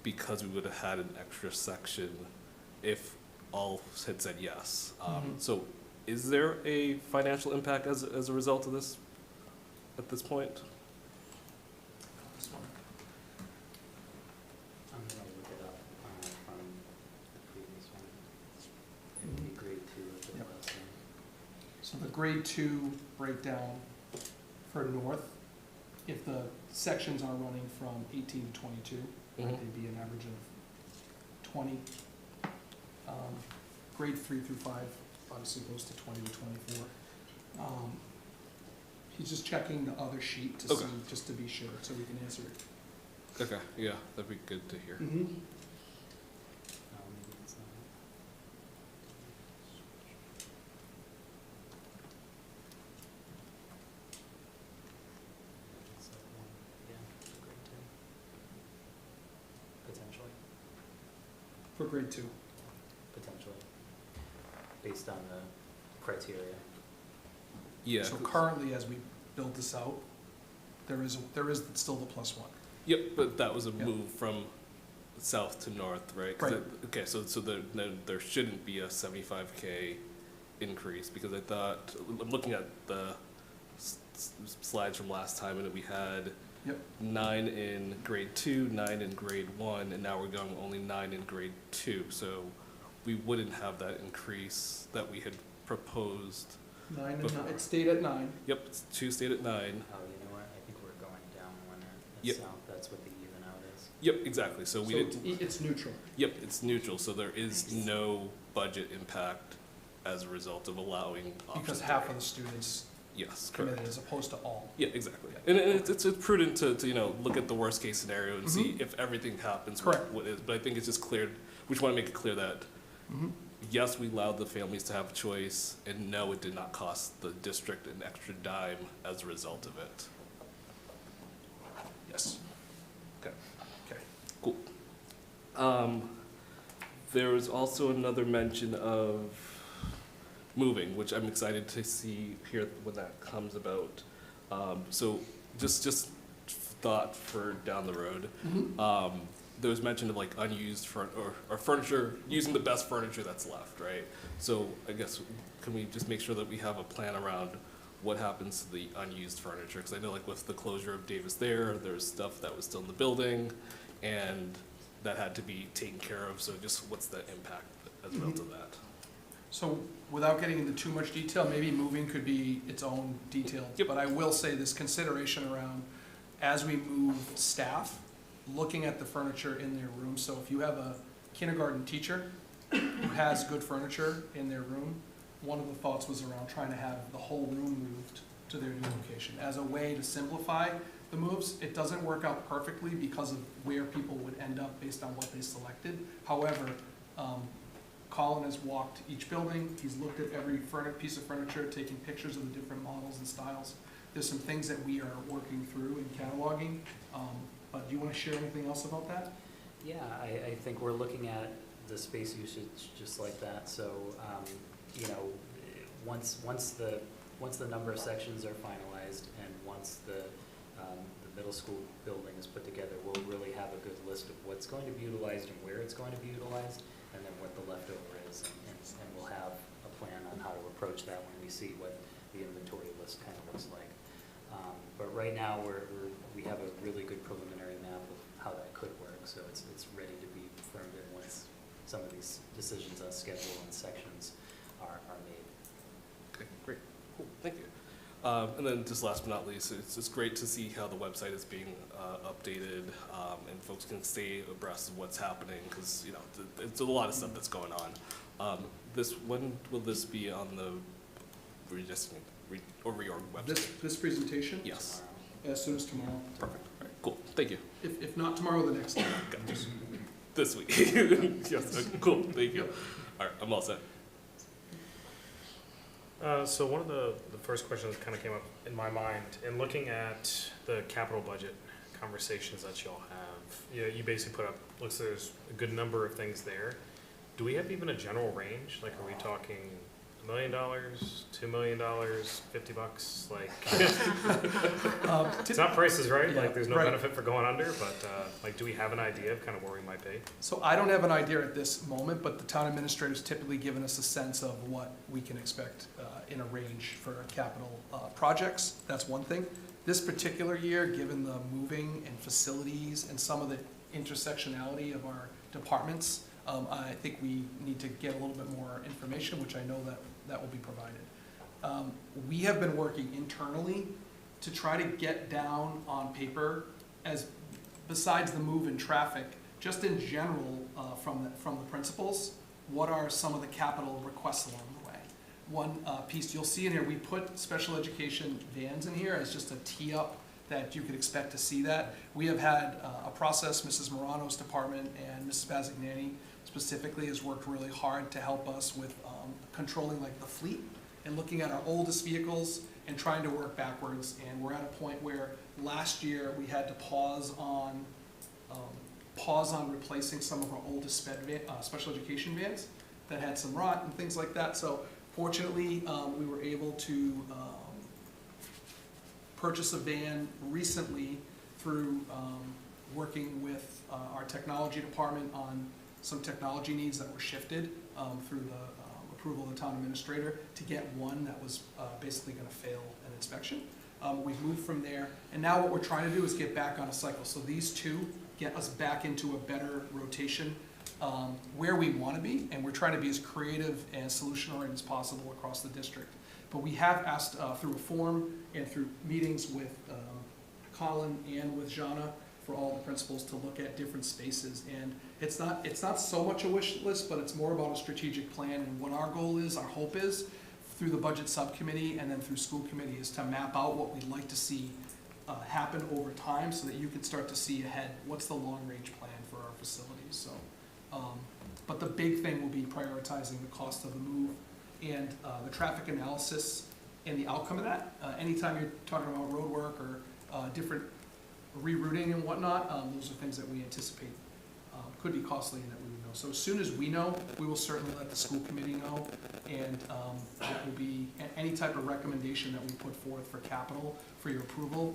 because we would have had an extra section if all had said yes. So is there a financial impact as a result of this at this point? I'm gonna look it up from the previous one. It would be grade 2 of the last thing. So the grade 2 breakdown for North, if the sections are running from 18 to 22, they'd be an average of 20. Grade 3 through 5 obviously goes to 20 to 24. He's just checking the other sheet to see, just to be sure, so we can answer it. Okay, yeah, that'd be good to hear. Maybe it's not. It's like 1, yeah, grade 2. Potentially. For grade 2. Potentially. Based on the criteria. Yeah. So currently, as we build this out, there is still the +1. Yep, but that was a move from south to north, right? Okay, so there shouldn't be a $75K increase, because I thought, I'm looking at the slides from last time, and we had Yep. 9 in grade 2, 9 in grade 1, and now we're going only 9 in grade 2. So we wouldn't have that increase that we had proposed. 9 and Before. 9, it stayed at 9. Yep, it's 2 stayed at 9. Oh, you know what, I think we're going down one at Yep. south, that's what the even out is. Yep, exactly. So we didn't. It's neutral. Yep, it's neutral. So there is Nice. no budget impact as a result of allowing option Because half three. of the students Yes, committed correct. as opposed to all. Yeah, exactly. And it's prudent to look at the worst case scenario and see if everything happens. Correct. What is, but I think it's just clear. We just want to make it clear that yes, we allowed the families to have a choice, and no, it did not cost the district an extra dime as a result of it. Yes. Okay. Okay. Cool. There was also another mention of moving, which I'm excited to see here when that comes about. So just thought for down the road. There was mention of like unused or furniture, using the best furniture that's left, right? So I guess, can we just make sure that we have a plan around what happens to the unused furniture? Because I know like with the closure of Davis there's stuff that was still in the building and that had to be taken care of. So just what's the impact as a result of that? So without getting into too much detail, maybe moving could be its own detail. Yep. But I will say this consideration around, as we move staff, looking at the furniture in their room. So if you have a kindergarten teacher who has good furniture in their room, one of the thoughts was around trying to have the whole room moved to their new location as a way to simplify the moves. It doesn't work out perfectly because of where people would end up based on what they selected. However, Colin has walked each building. He's looked at every piece of furniture, taking pictures of the different models and styles. There's some things that we are working through and cataloging. But do you want to share anything else about that? Yeah, I think we're looking at the space usage just like that. So, once the number of sections are finalized and once the middle school building is put together, we'll really have a good list of what's going to be utilized and where it's going to be utilized, and then what the leftover is, and we'll have a plan on how to approach that when we see what the inventory list kind of looks like. But right now, we have a really good preliminary map of how that could work, so it's ready to be firmed in once some of these decisions on schedule and sections are made. Okay, great, cool, thank you. And then just last but not least, it's great to see how the website is being updated and folks can stay abreast of what's happening because it's a lot of stuff that's going on. When will this be on the reorg website? This presentation? Yes. As soon as tomorrow. Perfect. All right, cool. Thank you. If not tomorrow, the next day. This week. Yes. Cool. Thank you. All right. I'm all set. So one of the first questions that kind of came up in my mind in looking at the capital budget conversations that y'all have. You basically put up, looks like there's a good number of things there. Do we have even a general range? Like, are we talking $1 million, $2 million, $50? Like, it's not prices, right? Yeah, like, there's no right. benefit for going under, but like, do we have an idea of kind of where we might be? So I don't have an idea at this moment, but the town administrator's typically given us a sense of what we can expect in a range for capital projects. That's one thing. This particular year, given the moving and facilities and some of the intersectionality of our departments, I think we need to get a little bit more information, which I know that will be provided. We have been working internally to try to get down on paper, as besides the move in traffic, just in general from the principals, what are some of the capital requests along the way. One piece you'll see in here, we put special education vans in here as just a tee up that you could expect to see that. We have had a process, Mrs. Morano's department and Mrs. Bazignani specifically has worked really hard to help us with controlling like the fleet and looking at our oldest vehicles and trying to work backwards. And we're at a point where last year we had to pause on replacing some of our oldest special education vans that had some rot and things like that. So fortunately, we were able to purchase a van recently through working with our technology department on some technology needs that were shifted through the approval of the town administrator to get one that was basically going to fail an inspection. We've moved from there, and now what we're trying to do is get back on a cycle. So these two get us back into a better rotation where we want to be, and we're trying to be as creative and solution-oriented as possible across the district. But we have asked through a form and through meetings with Colin and with Jana for all the principals to look at different spaces. And it's not so much a wish list, but it's more about a strategic plan. And what our goal is, our hope is, through the budget subcommittee and then through school committee, is to map out what we'd like to see happen over time so that you can start to see ahead what's the long-range plan for our facilities. So, but the big thing will be prioritizing the cost of the move and the traffic analysis and the outcome of that. Anytime you're talking about road work or different rerouting and whatnot, those are things that we anticipate could be costly and that we would know. So as soon as we know, we will certainly let the school committee know, and it will be any type of recommendation that we put forth for capital for your approval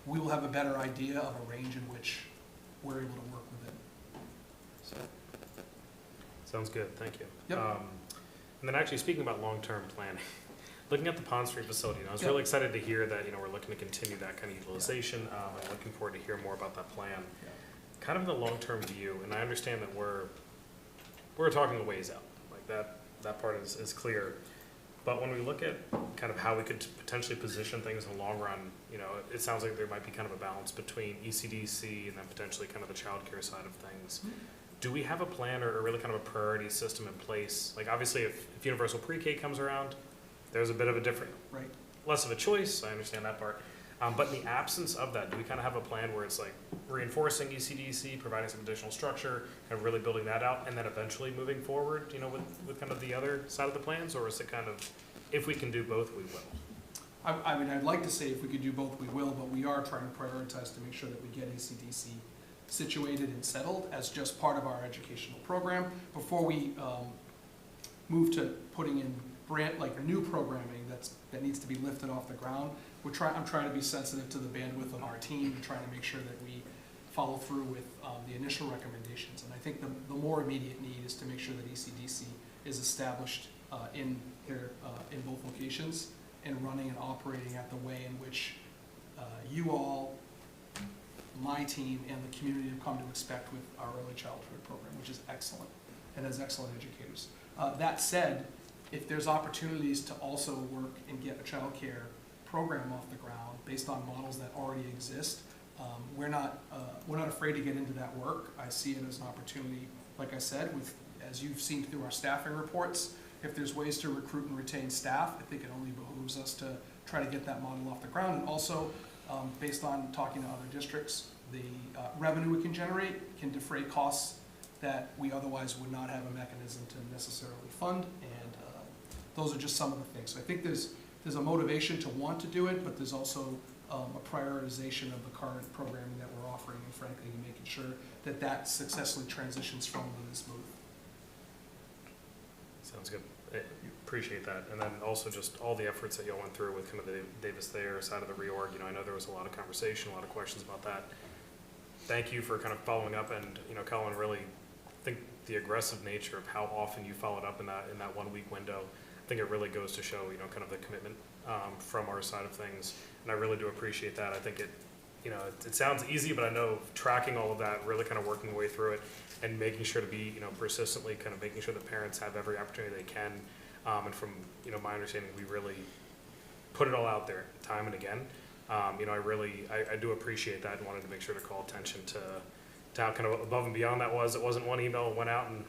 we will have a better idea of a range in which we're able to work within. So. Sounds good, thank you. Yep. And then actually speaking about long-term planning, looking at the Pond Street facility, I was Yep. really excited to hear that, we're looking to continue that kind of utilization. I'm looking forward to hear more about that plan. Yeah. Kind of the long-term view, and I understand that we're talking a ways out, like that part is clear. But when we look at kind of how we could potentially position things in the long run, it sounds like there might be kind of a balance between ECDC and then potentially kind of the childcare side of things. Mm-hmm. Do we have a plan or really kind of a priority system in place? Like obviously if universal pre-K comes around, there's a bit of a different, Right. less of a choice, I understand that part. But in the absence of that, do we kind of have a plan where it's like reinforcing ECDC, providing some additional structure, and really building that out, and then eventually moving forward, with kind of the other side of the plans? Or is it kind of, if we can do both, we will? I mean, I'd like to say if we could do both, we will, but we are trying to prioritize to make sure that we get ECDC situated and settled as just part of our educational program before we move to putting in new programming that needs to be lifted off the ground. I'm trying to be sensitive to the bandwidth of our team and trying to make sure that we follow through with the initial recommendations. And I think the more immediate need is to make sure that ECDC is established in both locations and running and operating at the way in which you all, my team, and the community have come to expect with our early childhood program, which is excellent and has excellent educators. That said, if there's opportunities to also work and get a child care program off the ground based on models that already exist, we're not afraid to get into that work. I see it as an opportunity, like I said, as you've seen through our staffing reports. If there's ways to recruit and retain staff, I think it only behooves us to try to get that model off the ground. And also, based on talking to other districts, the revenue we can generate can defray costs that we otherwise would not have a mechanism to necessarily fund. And those are just some of the things. So I think there's a motivation to want to do it, but there's also a prioritization of the current programming that we're offering, and frankly, making sure that successfully transitions from the smooth. Sounds good. I appreciate that. And then also just all the efforts that y'all went through with kind of the Davis Thayer side of the reorg. I know there was a lot of conversation, a lot of questions about that. Thank you for kind of following up, and Colin, really think the aggressive nature of how often you followed up in that 1 week window. I think it really goes to show kind of the commitment from our side of things, and I really do appreciate that. I think it sounds easy, but I know tracking all of that, really kind of working the way through it, and making sure to be persistently kind of making sure that parents have every opportunity they can. And from my understanding, we really put it all out there time and again. I do appreciate that, and wanted to make sure to call attention to how kind of above and beyond that was. It wasn't one email went out and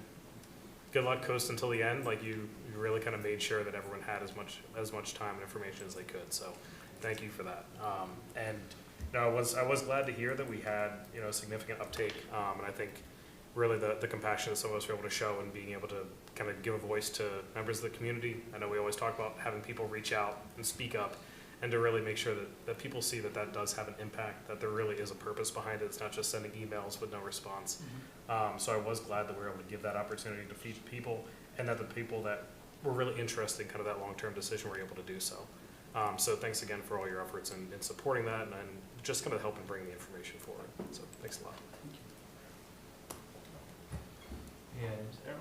good luck coast until the end. Like you really kind of made sure that everyone had as much time and information as they could. So thank you for that. And I was glad to hear that we had a significant uptake, and I think really the compassion that some of us were able to show and being able to kind of give a voice to members of the community. I know we always talk about having people reach out and speak up, and to really make sure that people see that does have an impact, that there really is a purpose behind it. It's not just sending emails with no response. Mm-hmm. So I was glad that we were able to give that opportunity to feed people, and that the people that were really interested in kind of that long-term decision were able to do so. So thanks again for all your efforts in supporting that, and just kind of helping bring the information forward. So thanks a lot. And Aaron?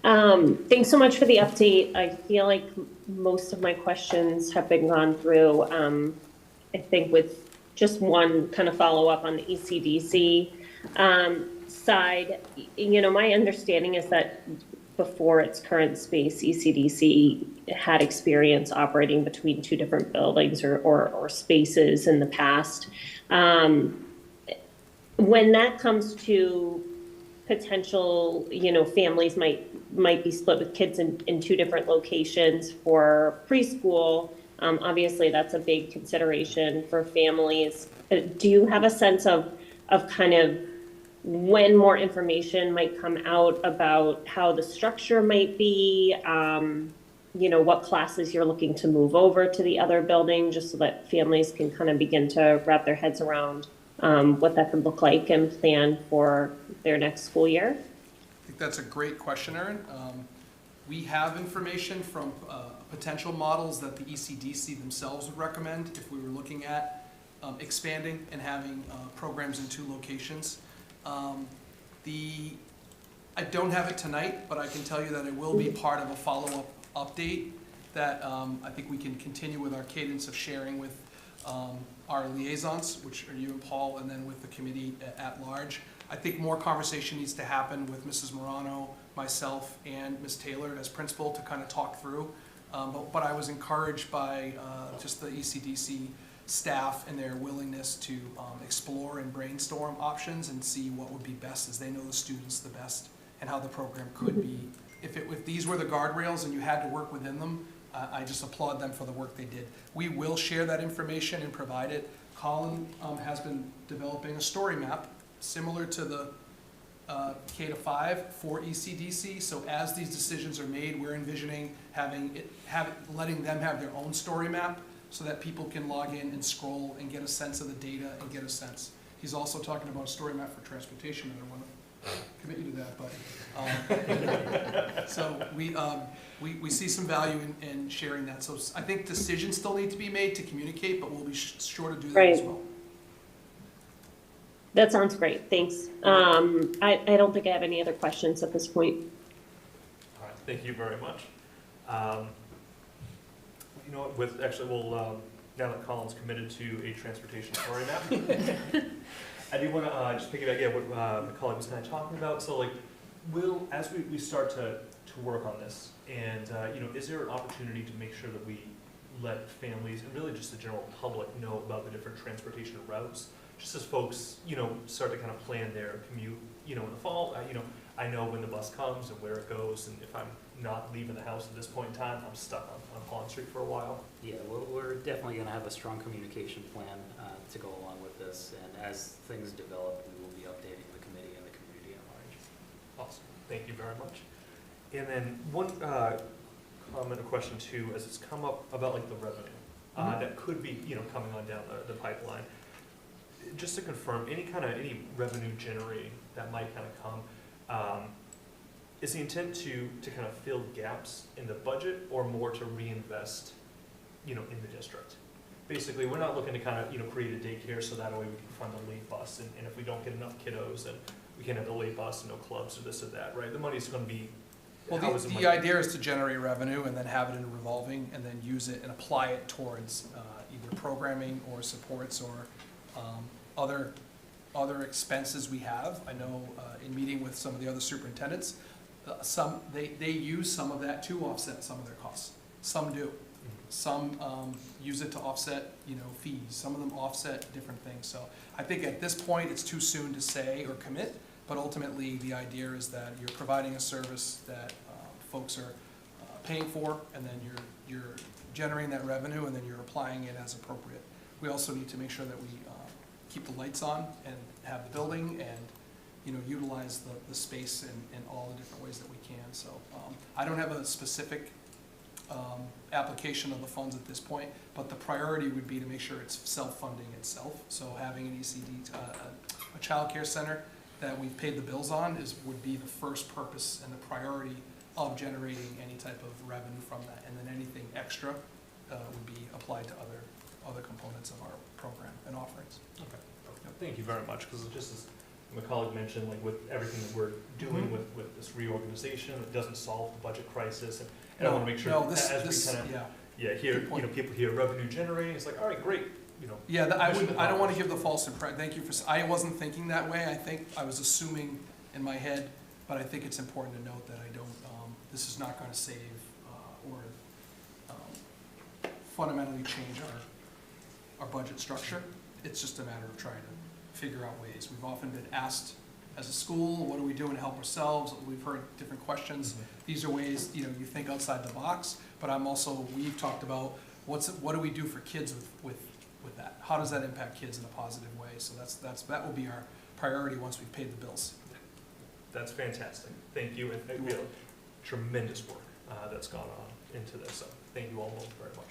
Thanks so much for the update. I feel like most of my questions have been gone through. I think with just one kind of follow-up on the ECDC side, you know, my understanding is that before its current space, ECDC had experience operating between two different buildings or spaces in the past. When that comes to potential, you know, families might be split with kids in two different locations for preschool. Obviously, that's a big consideration for families. Do you have a sense of kind of when more information might come out about how the structure might be? You know, what classes you're looking to move over to the other building, just so that families can kind of begin to wrap their heads around what that could look like and plan for their next school year? I think that's a great question, Erin. We have information from potential models that the ECDC themselves would recommend if we were looking at expanding and having programs in two locations. I don't have it tonight, but I can tell you that it will be part of a follow-up update that I think we can continue with our cadence of sharing with our liaisons, which are you and Paul, and then with the committee at large. I think more conversation needs to happen with Mrs. Morano, myself, and Ms. Taylor as principal to kind of talk through. But I was encouraged by just the ECDC staff and their willingness to explore and brainstorm options and see what would be best, as they know the students the best and how the program could be. If these were the guardrails and you had to work within them, I just applaud them for the work they did. We will share that information and provide it. Colin has been developing a story map similar to the K-5 for ECDC. So as these decisions are made, we're envisioning letting them have their own story map so that people can log in and scroll and get a sense of the data and get a sense. He's also talking about a story map for transportation, and I want to commit you to that, buddy. So we see some value in sharing that. So I think decisions still need to be made to communicate, but we'll be sure to do that as well. That sounds great, thanks. I don't think I have any other questions at this point. All right, thank you very much. You know what, now that Colin's committed to a transportation story map, I do want to just piggyback again what my colleague was kind of talking about. So like, as we start to work on this, and you know, is there an opportunity to make sure that we let families and really just the general public know about the different transportation routes, just as folks, you know, start to kind of plan their commute, you know, in the fall. You know, I know when the bus comes and where it goes, and if I'm not leaving the house at this point in time, I'm stuck on Pond Street for a while. Yeah, we're definitely going to have a strong communication plan to go along with this, and as things develop, we will be updating the committee and the community at large. Awesome, thank you very much. And then one comment or question too, as it's come up about like the revenue that could be, you know, coming on down the pipeline. Just to confirm, any revenue generating that might kind of come, is the intent to kind of fill gaps in the budget or more to reinvest, you know, in the district? Basically, we're not looking to kind of, you know, create a daycare so that way we can fund a late bus, and if we don't get enough kiddos, then we can't have the late bus and no clubs or this or that, right? The money's going to be. Well, the idea is to generate revenue and then have it in a revolving and then use it and apply it towards either programming or supports or other expenses we have. I know in meeting with some of the other superintendents, they use some of that to offset some of their costs. Some do. Some use it to offset, you know, fees. Some of them offset different things. So I think at this point it's too soon to say or commit, but ultimately the idea is that you're providing a service that folks are paying for, and then you're generating that revenue, and then you're applying it as appropriate. We also need to make sure that we keep the lights on and have the building and, you know, utilize the space in all the different ways that we can. So I don't have a specific application of the funds at this point, but the priority would be to make sure it's self-funding itself. So having an ECD, a child care center that we've paid the bills on would be the first purpose and the priority of generating any type of revenue from that. And then anything extra would be applied to other components of our program and offerings. Okay. Thank you very much, because just as my colleague mentioned, like with everything that we're doing with this reorganization, it doesn't solve the budget crisis. And I want to make sure No, as this, we kind of, yeah. hear, Good point. people hear revenue generating, it's like, all right, great, Yeah, I mission wouldn't, I don't want to accomplished. give the false impression, thank you for, I wasn't thinking that way, I think, I was assuming in my head, but I think it's important to note that I don't, this is not going to save or fundamentally change our budget structure. It's just a matter of trying to figure out ways. We've often been asked as a school, what are we doing to help ourselves? We've heard different questions. These are ways, you think outside the box, but we've talked about what do we do for kids with that? How does that impact kids in a positive way? So that will be our priority once we've paid the bills. That's fantastic. Thank you, and we have tremendous work that's gone on into this. So thank you all very much.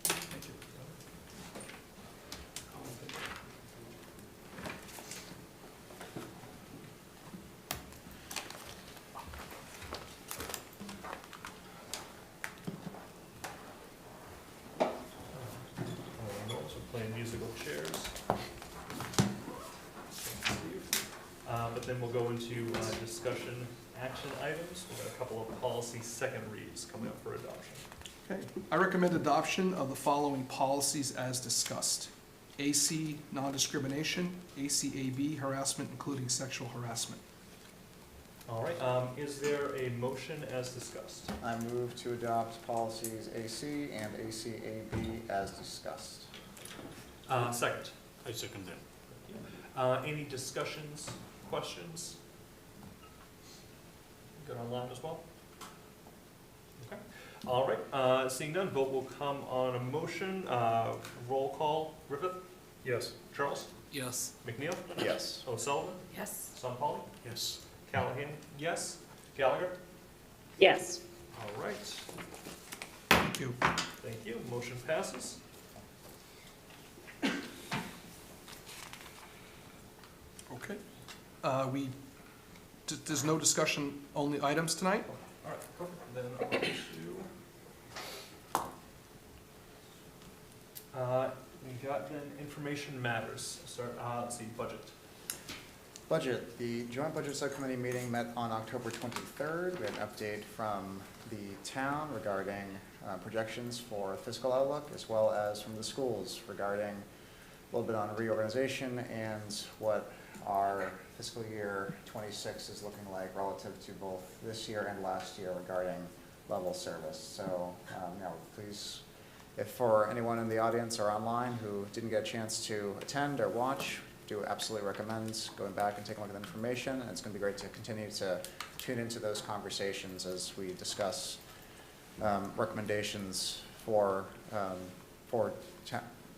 Thank you. So playing musical chairs. But then we'll go into discussion action items. We've got a couple of policy second reads coming up for adoption. Okay. I recommend adoption of the following policies as discussed. AC, non-discrimination, ACAB, harassment, including sexual harassment. All right, is there a motion as discussed? I move to adopt policies AC and ACAB as discussed. Second. I second that. Any discussions, questions? Good online as well? Okay. All right, seeing none, vote will come on a motion. Roll call, Griffith? Yes. Charles? Yes. McNeil? Yes. O'Sullivan? Yes. Sunpolly? Yes. Callahan? Yes. Gallagher? Yes. All right, Thank you. thank you. Motion passes. Okay. There's no discussion, only items tonight? All right, perfect. Then on to, we got then information matters. Start, let's see, budget. Budget, the joint budget subcommittee meeting met on October 23rd. We had an update from the town regarding projections for fiscal outlook, as well as from the schools regarding a little bit on reorganization and what our fiscal year 26 is looking like relative to both this year and last year regarding level service. So, please, if for anyone in the audience or online who didn't get a chance to attend or watch, do absolutely recommend going back and taking a look at the information. And it's going to be great to continue to tune into those conversations as we discuss recommendations for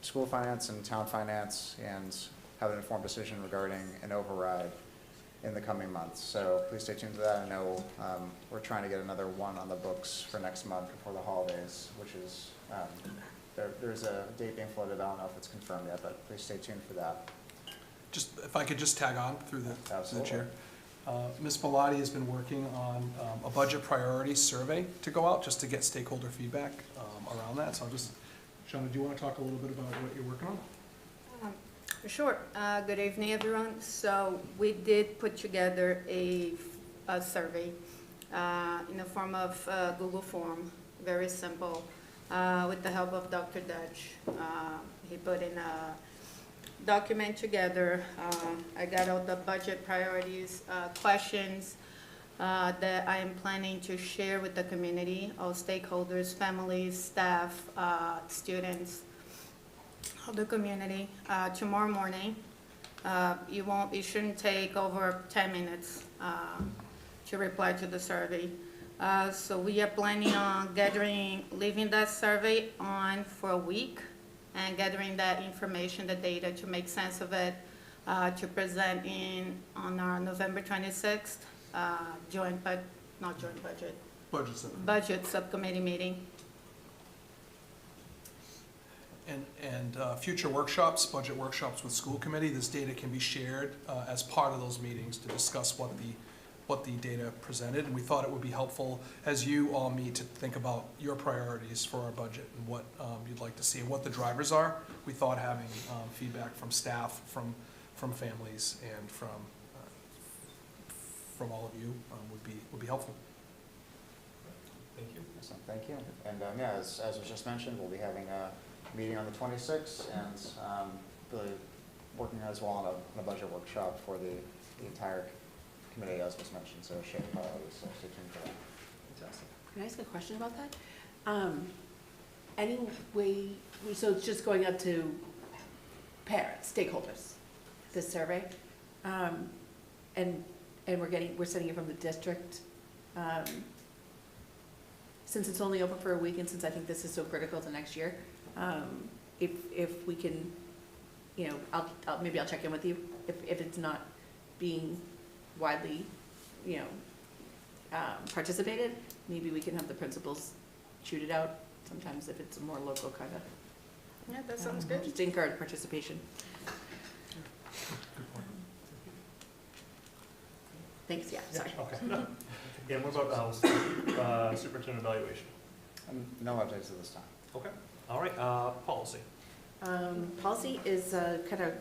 school finance and town finance, and have an informed decision regarding an override in the coming months. So please stay tuned to that. I know we're trying to get another one on the books for next month before the holidays, which is, there's a date being floated. I don't know if it's confirmed yet, but please stay tuned for that. Just, if I could just tag on through the Absolutely. chair. Ms. Bellotti has been working on a budget priorities survey to go out, just to get stakeholder feedback around that. So I'll just, Shauna, do you want to talk a little bit about what you're working on? Sure. Good evening, everyone. So we did put together a survey in the form of Google form, very simple, with the help of Dr. Dutch. He put in a document together. I got all the budget priorities, questions that I am planning to share with the community, all stakeholders, families, staff, students, of the community tomorrow morning. It shouldn't take over 10 minutes to reply to the survey. So we are planning on leaving that survey on for a week and gathering that information, the data, to make sense of it, to present on our November 26th budget subcommittee meeting. And future workshops, budget workshops with school committee, this data can be shared as part of those meetings to discuss what the data presented. And we thought it would be helpful as you all meet to think about your priorities for our budget and what you'd like to see and what the drivers are. We thought having feedback from staff, from families and from all of you would be helpful. Thank you. Awesome, thank you. And yeah, as was just mentioned, we'll be having a meeting on the 26th and really working as well on a budget workshop for the entire committee, as was mentioned, so shared priorities, so stay tuned for that. Fantastic. Can I ask a question about that? Any way, so it's just going out to parents, stakeholders, this survey? And we're sending it from the district. Since it's only open for a week and since I think this is so critical to next year, if we can, you know, maybe I'll check in with you if it's not being widely, you know, participated, maybe we can have the principals shoot it out sometimes if it's a more local kind of. Yeah, that sounds good. Just encourage participation. Thanks, yeah, sorry. Okay. And what about superintendent evaluation? No updates at this time. Okay. All right, policy. Policy is kind of,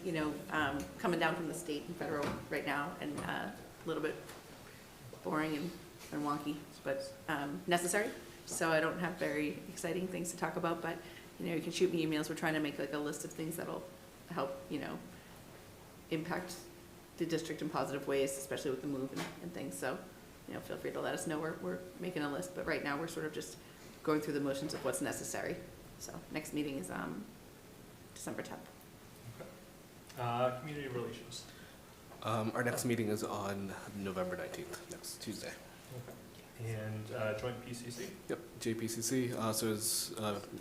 you know, coming down from the state and federal right now, and a little bit boring and wonky, but necessary. So I don't have very exciting things to talk about, but, you know, you can shoot me emails. We're trying to make like a list of things that'll help, you know, impact the district in positive ways, especially with the move and things. So, you know, feel free to let us know. We're making a list, but right now we're sort of just going through the motions of what's necessary. So next meeting is December 10th. Okay. Community relations. Our next meeting is on November 19th, next Tuesday. Okay. And joint PCC? Yep, JPCC. So as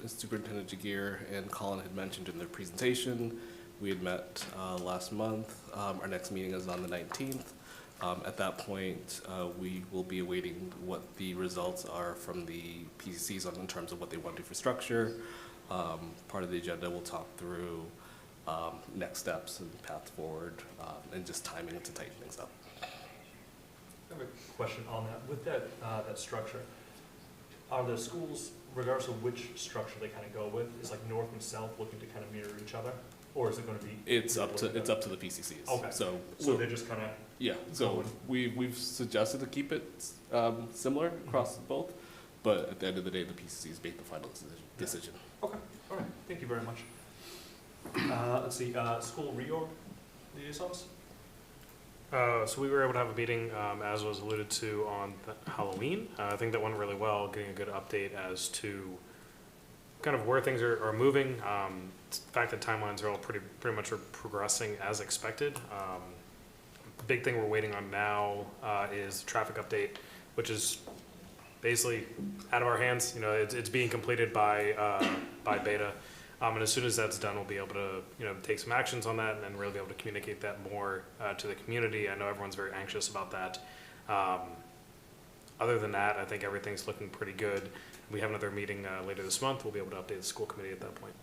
Superintendent Jagir and Colin had mentioned in their presentation, we had met last month. Our next meeting is on the 19th. At that point, we will be awaiting what the results are from the PCCs in terms of what they want to do for structure. Part of the agenda will talk through next steps and path forward, and just timing to tighten things up. I have a question on that. With that structure, are the schools, regardless of which structure they kind of go with, is like north and south looking to kind of mirror each other, or is it going to be? It's up to the PCCs. Okay. So they're just kind of. Yeah. So we've suggested to keep it similar across both, but at the end of the day, the PCCs make the final decision. Okay. All right. Thank you very much. Let's see. School reorg liaisons. So we were able to have a meeting, as was alluded to, on Halloween. I think that went really well, getting a good update as to kind of where things are moving. The fact that timelines are all pretty much are progressing as expected. The big thing we're waiting on now is the traffic update, which is basically out of our hands. You know, it's being completed by Beta. And as soon as that's done, we'll be able to, you know, take some actions on that and then really be able to communicate that more to the community. I know everyone's very anxious about that. Other than that, I think everything's looking pretty good. We have another meeting later this month. We'll be able to update the school committee at that point.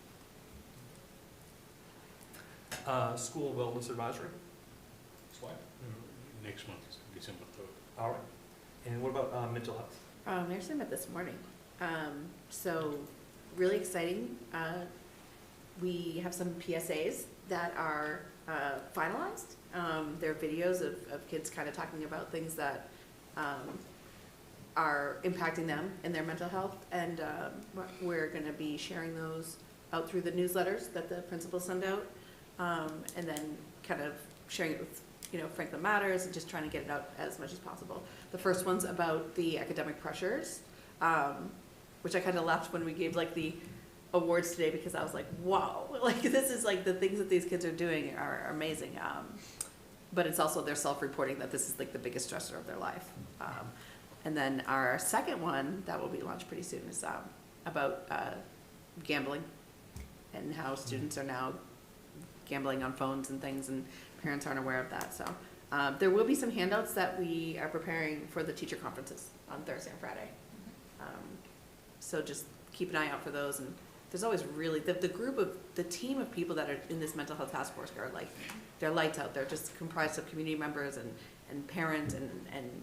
School wellness advisory. Slide. Next month, December 3rd. All right. And what about mental health? We actually met this morning. So really exciting. We have some PSAs that are finalized. They're videos of kids kind of talking about things that are impacting them in their mental health, and we're going to be sharing those out through the newsletters that the principals send out, and then kind of sharing it with, you know, Franklin Matters, and just trying to get it out as much as possible. The first one's about the academic pressures, which I kind of laughed when we gave like the awards today, because I was like, wow, like this is like the things that these kids are doing are amazing. But it's also their self-reporting that this is like the biggest stressor of their life. And then our second one that will be launched pretty soon is about gambling and how students are now gambling on phones and things, and parents aren't aware of that. So there will be some handouts that we are preparing for the teacher conferences on Thursday and Friday. So just keep an eye out for those. And there's always really, the team of people that are in this mental health task force are like, they're lights out. They're just comprised of community members and parents and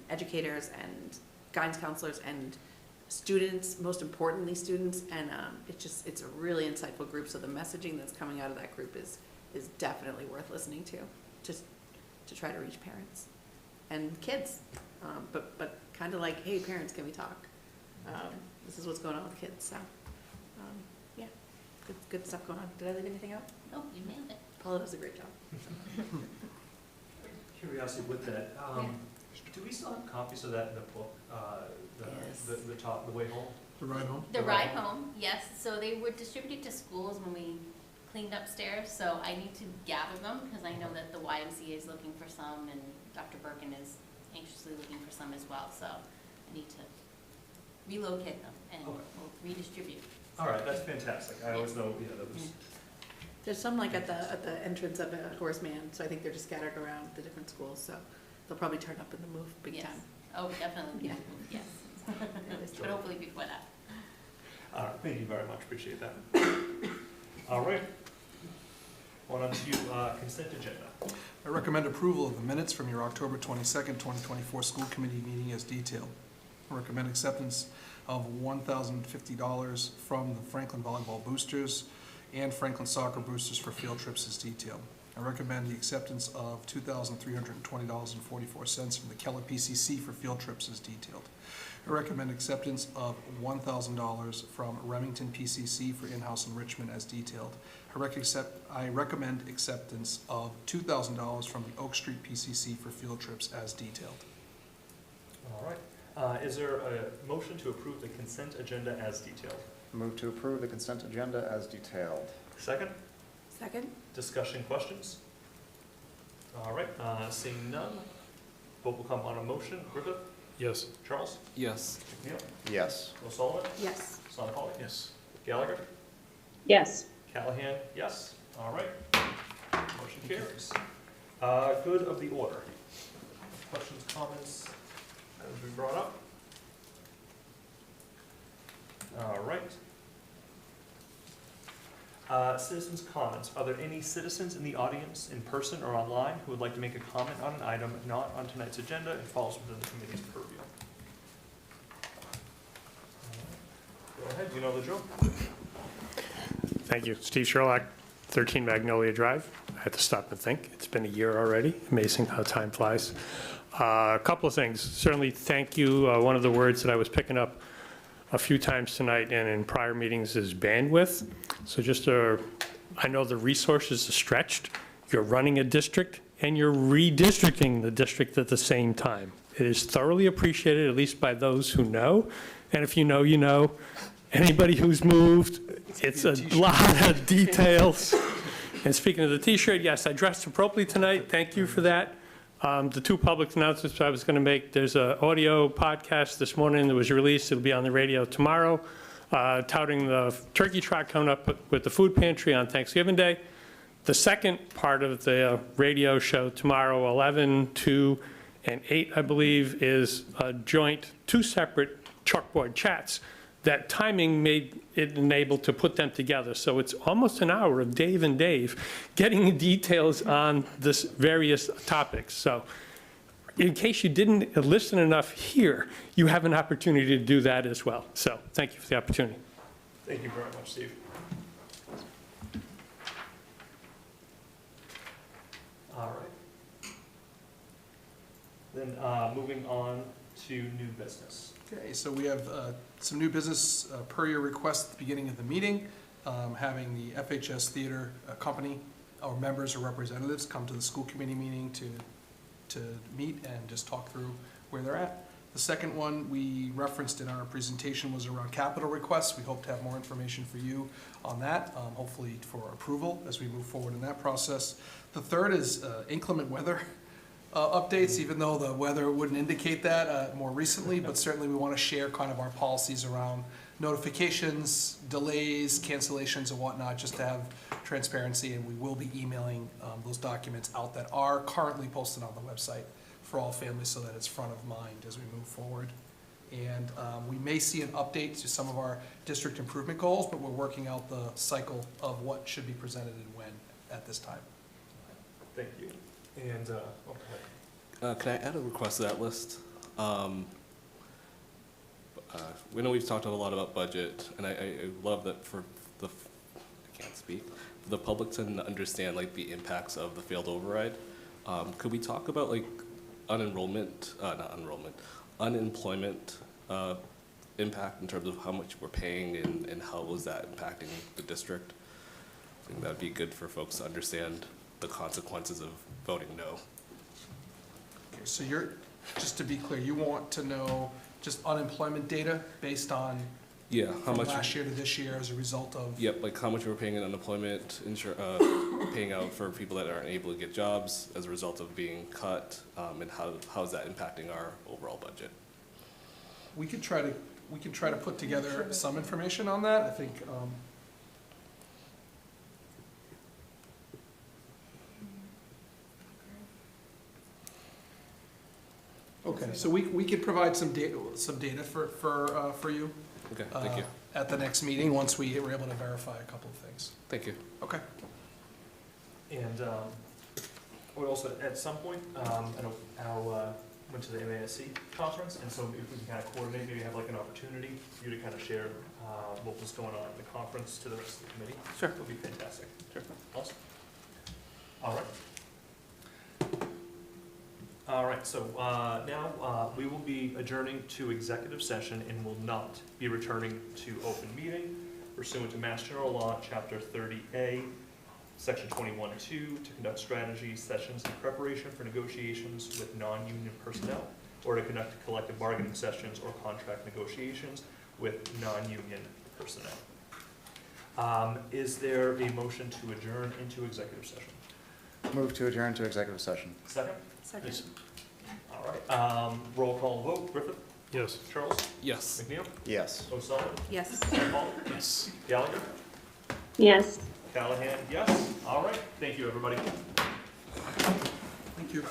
educators and guidance counselors and students, most importantly students. And it's a really insightful group. So the messaging that's coming out of that group is is definitely worth listening to, just to try to reach parents and kids. But kind of like, hey, parents, can we talk? This is what's going on with kids, so, yeah, good stuff going on. Did I leave anything out? Nope, you nailed it. Paula does a great job. Curiosity with that, do we still have copies of that in the book, the way home? The ride home? The ride home, yes, so they were distributed to schools when we cleaned upstairs, so I need to gather them, because I know that the YMCA is looking for some, and Dr. Birkin is anxiously looking for some as well, so I need to relocate them, and we'll redistribute. All right, that's fantastic. I always know, that was, There's some like at the entrance of a Horace Mann, so I think they're just scattered around the different schools, so they'll probably turn up in the move big Yes. time. Oh, definitely, Yeah. yes. But hopefully before that. all right, thank you very much, appreciate that. All right. On to consent agenda. I recommend approval of the minutes from your October 22nd, 2024 school committee meeting as detailed. I recommend acceptance of $1,050 from the Franklin Volleyball Boosters and Franklin Soccer Boosters for field trips as detailed. I recommend the acceptance of $2,320.44 from the Keller PCC for field trips as detailed. I recommend acceptance of $1,000 from Remington PCC for in-house enrichment as detailed. I recommend acceptance of $2,000 from the Oak Street PCC for field trips as detailed. All right. Is there a motion to approve the consent agenda as detailed? Move to approve the consent agenda as detailed. Second? Second? Discussion, questions? All right, seeing none, vote will come on a motion. Griffith? Yes. Charles? Yes. McNeil? Yes. O'Sullivan? Yes. Sonapoli? Yes. Gallagher? Yes. Callahan, yes. All right. Motion carries. Good of the order. Questions, comments, items we brought up? All right. Citizens' comments. Are there any citizens in the audience, in person or online, who would like to make a comment on an item not on tonight's agenda and falls within the committee's purview? Go ahead, you know the drill. Thank you. Steve Sherlock, 13 Magnolia Drive. I had to stop and think. It's been a year already. Amazing how time flies. A couple of things. Certainly thank you. One of the words that I was picking up a few times tonight and in prior meetings is bandwidth. So I know the resources are stretched. You're running a district and you're redistricting the district at the same time. It is thoroughly appreciated, at least by those who know. And if you know, you know. Anybody who's moved, it's a lot of details. And speaking of the t-shirt, yes, I dressed appropriately tonight. Thank you for that. The two public announcements I was going to make, there's an audio podcast this morning that was released. It'll be on the radio tomorrow, touting the turkey trot coming up with the food pantry on Thanksgiving Day. The second part of the radio show tomorrow, 11, 2, and 8, I believe, is a joint, two separate chalkboard chats. That timing made it enabled to put them together. So it's almost an hour of Dave and Dave getting details on this various topics. So in case you didn't listen enough here, you have an opportunity to do that as well. So thank you for the opportunity. Thank you very much, Steve. All right. Then moving on to new business. Okay, so we have some new business per your request at the beginning of the meeting, having the FHS Theater Company, our members or representatives, come to the school committee meeting to meet and just talk through where they're at. The second one we referenced in our presentation was around capital requests. We hope to have more information for you on that, hopefully for approval as we move forward in that process. The third is inclement weather updates, even though the weather wouldn't indicate that more recently, but certainly we want to share kind of our policies around notifications, delays, cancellations and whatnot, just to have transparency, and we will be emailing those documents out that are currently posted on the website for all families so that it's front of mind as we move forward. And we may see an update to some of our district improvement goals, but we're working out the cycle of what should be presented and when at this time. Thank you. And, Can I add a request to that list? We know we've talked a lot about budget, and I love that for the can't speak, for the public to understand like the impacts of the failed override. Could we talk about like unemployment impact in terms of how much we're paying and how was that impacting the district? I think that'd be good for folks to understand the consequences of voting no. Okay, so just to be clear, you want to know just unemployment data based on Yeah, how from much? last year to this year as a result of? Yep, like how much we're paying in unemployment, paying out for people that aren't able to get jobs as a result of being cut, and how is that impacting our overall budget? We could try to put together some information on that, I think. Okay, so we could provide some data for you. Okay, thank you. At the next meeting, once we were able to verify a couple of things. Thank you. Okay. And we also, at some point, I know Al went to the MASC conference, and so if we can kind of coordinate, maybe have like an opportunity for you to kind of share what was going on at the conference to the rest of the committee. Sure. That would be fantastic. Sure. Awesome. All right. All right, so now we will be adjourning to executive session and will not be returning to open meeting pursuant to Mass General Law, Chapter 30A, Section 21-2, to conduct strategy sessions in preparation for negotiations with non-union personnel, or to conduct collective bargaining sessions or contract negotiations with non-union personnel. Is there a motion to adjourn into executive session? Move to adjourn to executive session. Second? Second. All right, roll call vote. Griffith? Yes. Charles? Yes. McNeil? Yes. O'Sullivan? Yes. Paul? Yes. Gallagher? Yes. Callahan, yes. All right, thank you, everybody. Thank you.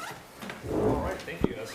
All right, thank you, guys.